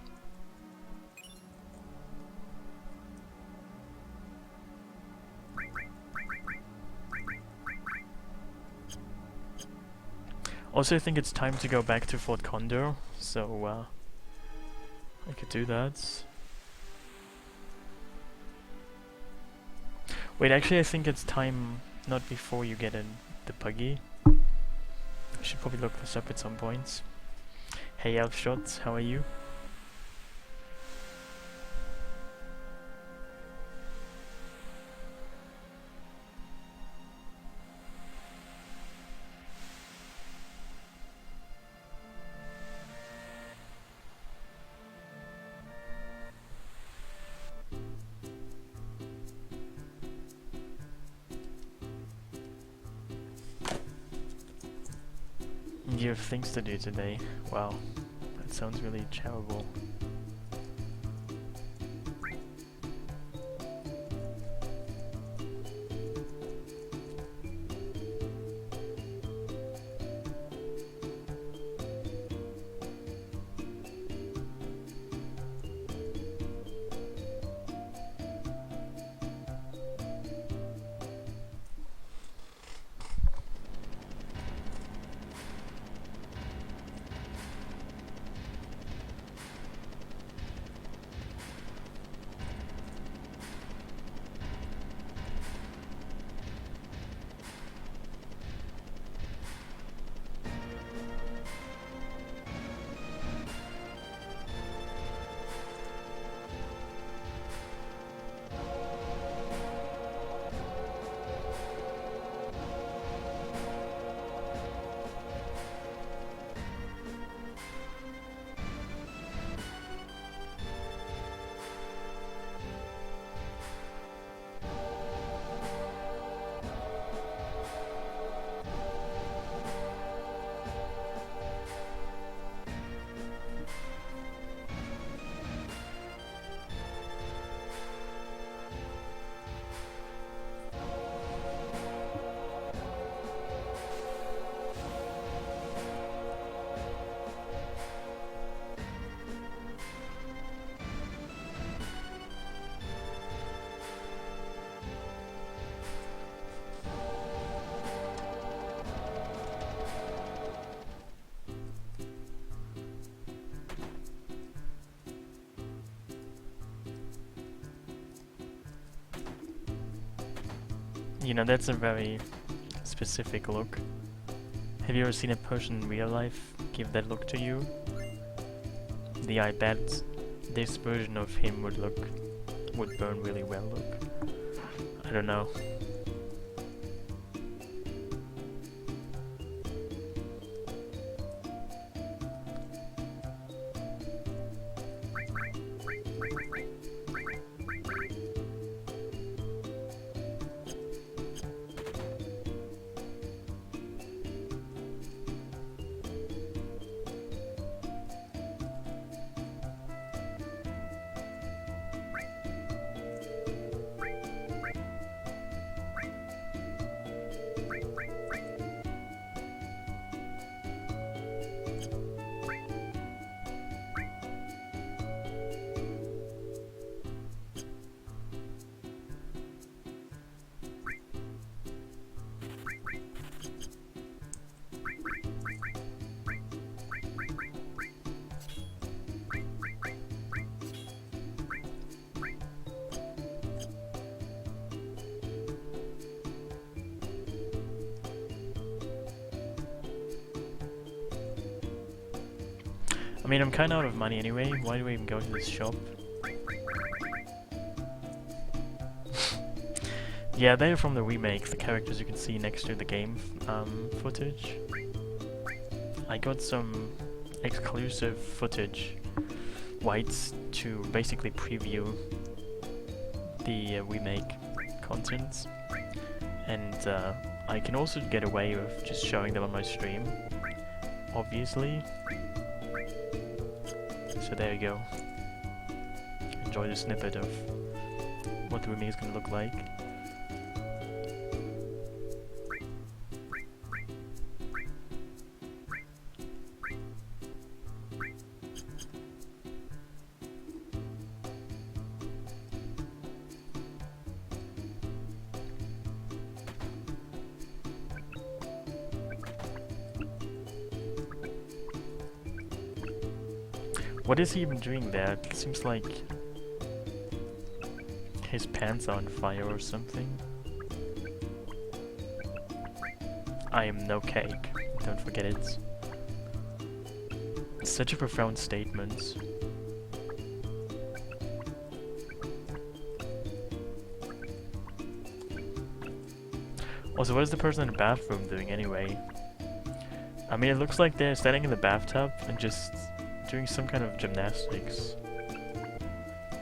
Also, I think it's time to go back to Fort Condor, so I could do that. Wait, actually I think it's time not before you get in the buggy. I should probably look this up at some point. Hey Elfshot, how are you? You have things to do today. Wow, that sounds really terrible. You know, that's a very specific look. Have you ever seen a person in real life give that look to you? I bet this version of him would burn really well look. I don't know. I mean, I'm kinda out of money anyway. Why do I even go to this shop? Yeah, they're from the remake, the characters you can see next to the game footage. I got some exclusive footage whites to basically preview the remake content, and I can also get away with just showing them on my stream, obviously. So there you go. Enjoy the snippet of what the remake is going to look like. What is he even doing there? It seems like his pants are on fire or something. I am no cake, don't forget it. It's such a profound statement. Also, what is the person in the bathroom doing anyway? I mean, it looks like they're standing in the bathtub and just doing some kind of gymnastics.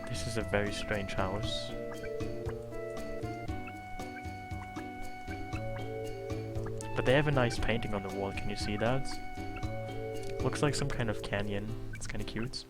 This is a very strange house. But they have a nice painting on the wall, can you see that? Looks like some kind of canyon. It's kind of cute.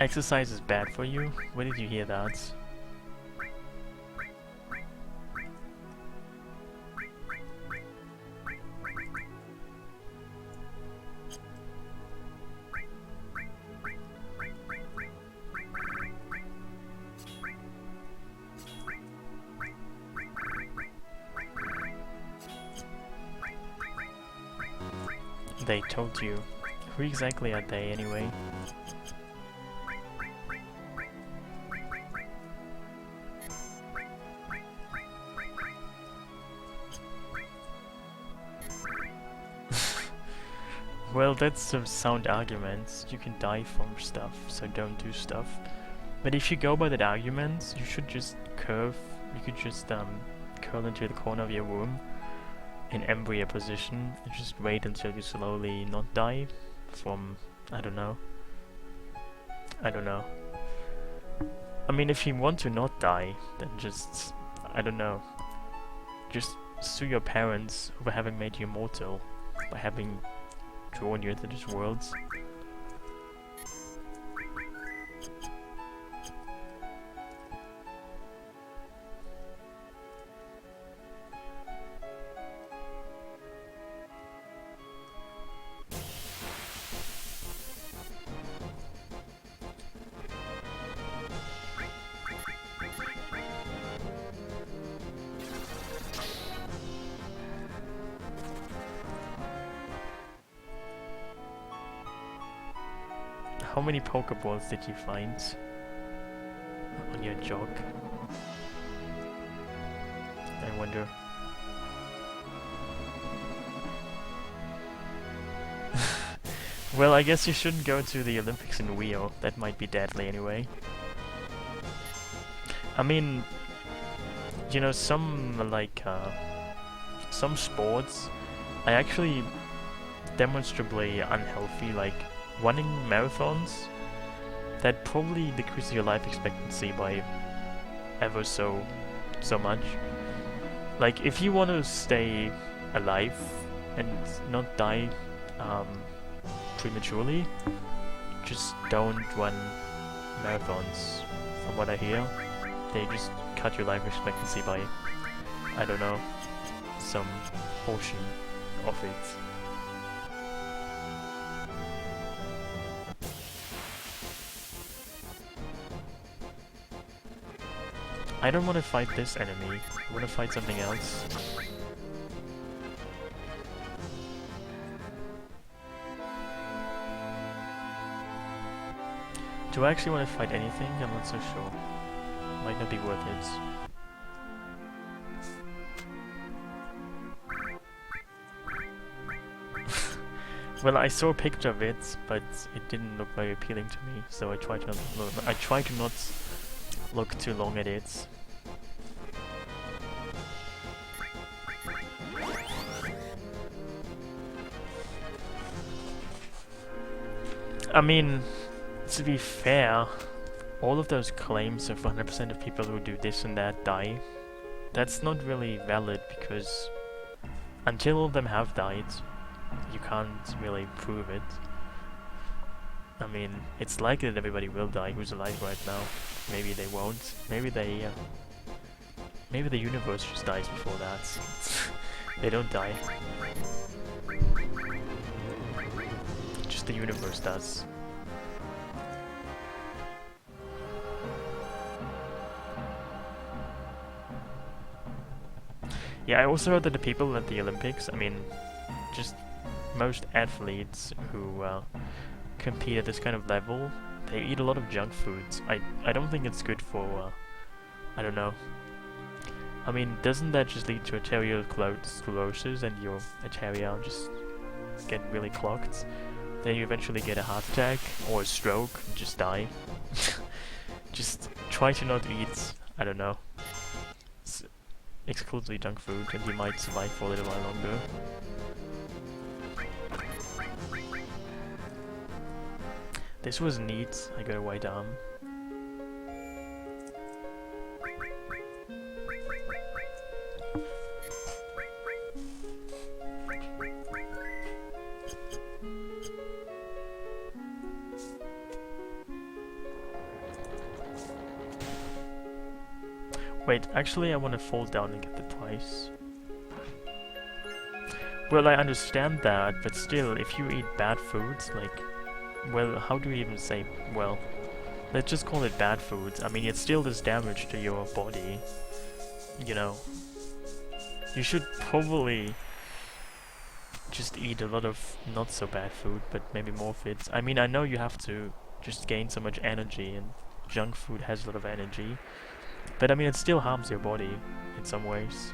Exercise is bad for you? Where did you hear that? They told you. Who exactly are they anyway? Well, that's some sound arguments. You can die from stuff, so don't do stuff. But if you go by that argument, you should just curve. You could just curl into the corner of your room in embryo position and just wait until you slowly not die from, I don't know. I mean, if you want to not die, then just, I don't know. Just sue your parents for having made you immortal by having drawn you into this world. How many Pokeballs did you find on your jog? I wonder. Well, I guess you shouldn't go to the Olympics in Rio. That might be deadly anyway. I mean, you know, some sports are actually demonstrably unhealthy, like running marathons. That probably decreases your life expectancy by ever so much. Like, if you want to stay alive and not die prematurely, just don't run marathons. From what I hear, they just cut your life expectancy by, I don't know, some portion of it. I don't want to fight this enemy. I want to fight something else. Do I actually want to fight anything? I'm not so sure. Might not be worth it. Well, I saw a picture of it, but it didn't look very appealing to me, so I tried to not look too long at it. I mean, to be fair, all of those claims of 100% of people who do this and that die, that's not really valid because, until all of them have died, you can't really prove it. I mean, it's likely that everybody will die who's alive right now. Maybe they won't. Maybe they, maybe the universe just dies before that. They don't die. Just the universe does. Yeah, I also heard that the people at the Olympics, I mean, just most athletes who compete at this kind of level, they eat a lot of junk foods. I don't think it's good for, I don't know. I mean, doesn't that just lead to arteriosclerosis and your arteria just get really clogged? Then you eventually get a heart attack or a stroke and just die. Just try to not eat, I don't know, exclusively junk food and you might survive for a little while longer. This was neat, I got a white arm. Wait, actually I want to fall down and get the price. Well, I understand that, but still, if you eat bad foods, like, well, how do we even say, well, let's just call it bad foods. I mean, it still does damage to your body, you know. You should probably just eat a lot of not so bad food, but maybe more fit. I mean, I know you have to just gain so much energy, and junk food has a lot of energy. But I mean, it still harms your body in some ways.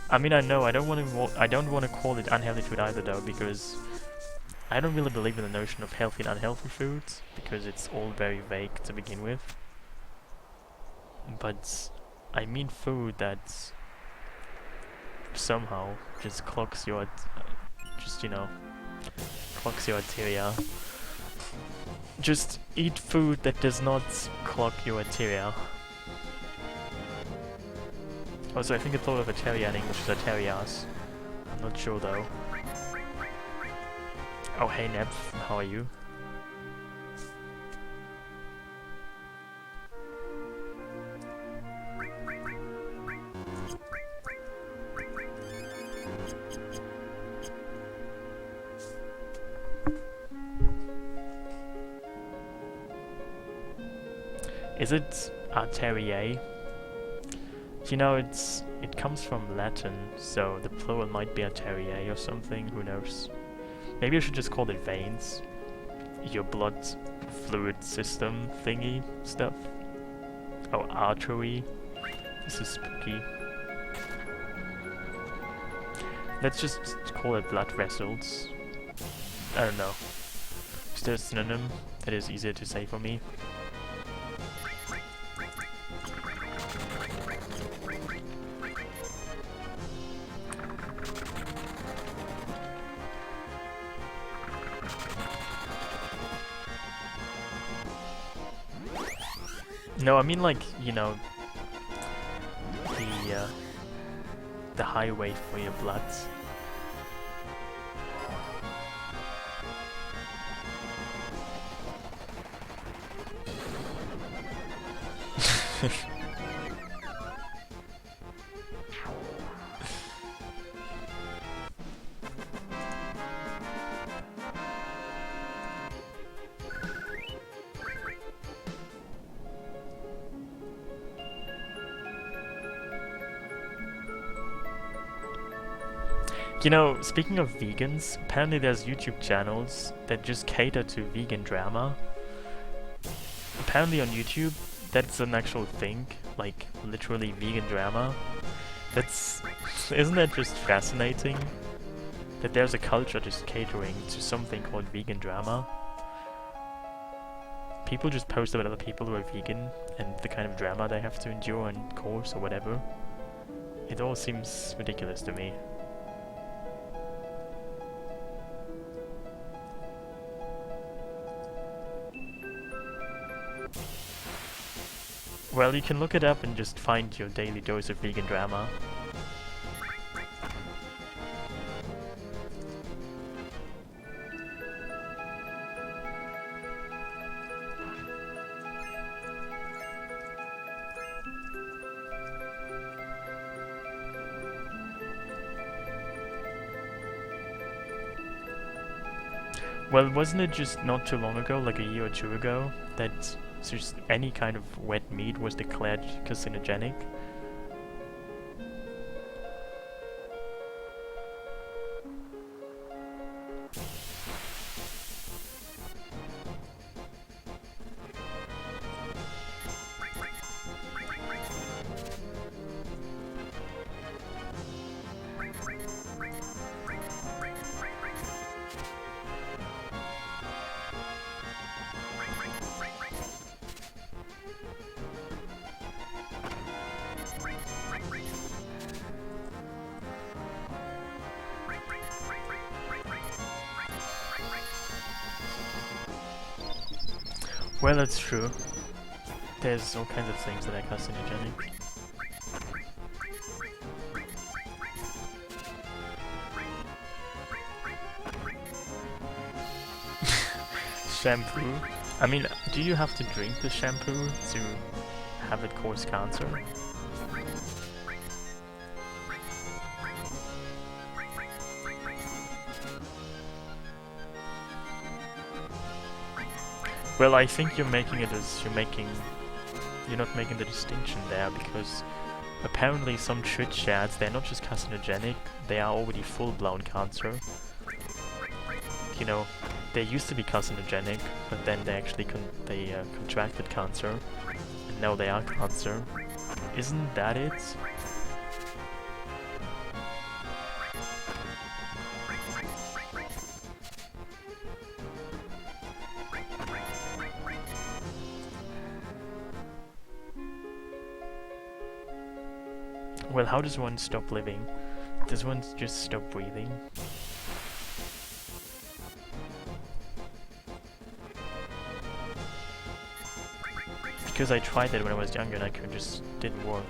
I mean, I know I don't want to call it unhealthy food either, though, because I don't really believe in the notion of healthy and unhealthy foods, because it's all very vague to begin with. But I mean food that somehow just clogs your, just, you know, clogs your arteria. Just eat food that does not clog your arteria. Also, I think it's thought of arteria in English as arterias. I'm not sure though. Oh hey Neb, how are you? Is it arteriae? You know, it comes from Latin, so the plural might be arteriae or something, who knows. Maybe I should just call it veins. Your blood fluid system thingy stuff. Oh, artery. This is spooky. Let's just call it blood vessels. I don't know. Is there a synonym that is easier to say for me? No, I mean like, you know, the highway for your blood. You know, speaking of vegans, apparently there's YouTube channels that just cater to vegan drama. Apparently on YouTube, that's an actual thing, like literally vegan drama. Isn't that just fascinating? That there's a culture just catering to something called vegan drama. People just post about other people who are vegan and the kind of drama they have to endure on course or whatever. It all seems ridiculous to me. Well, you can look it up and just find your daily dose of vegan drama. Well, wasn't it just not too long ago, like a year or two ago, that just any kind of wet meat was declared carcinogenic? Well, that's true. There's all kinds of things that are carcinogenic. Shampoo? I mean, do you have to drink the shampoo to have it cause cancer? Well, I think you're making it as you're not making the distinction there, because apparently some chit chats, they're not just carcinogenic, they are already full-blown cancer. You know, they used to be carcinogenic, but then they actually contracted cancer, and now they are cancer. Isn't that it? Well, how does one stop living? Does one just stop breathing? Because I tried that when I was younger and it just didn't work.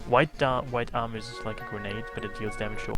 White armor is like a grenade, but it deals damage to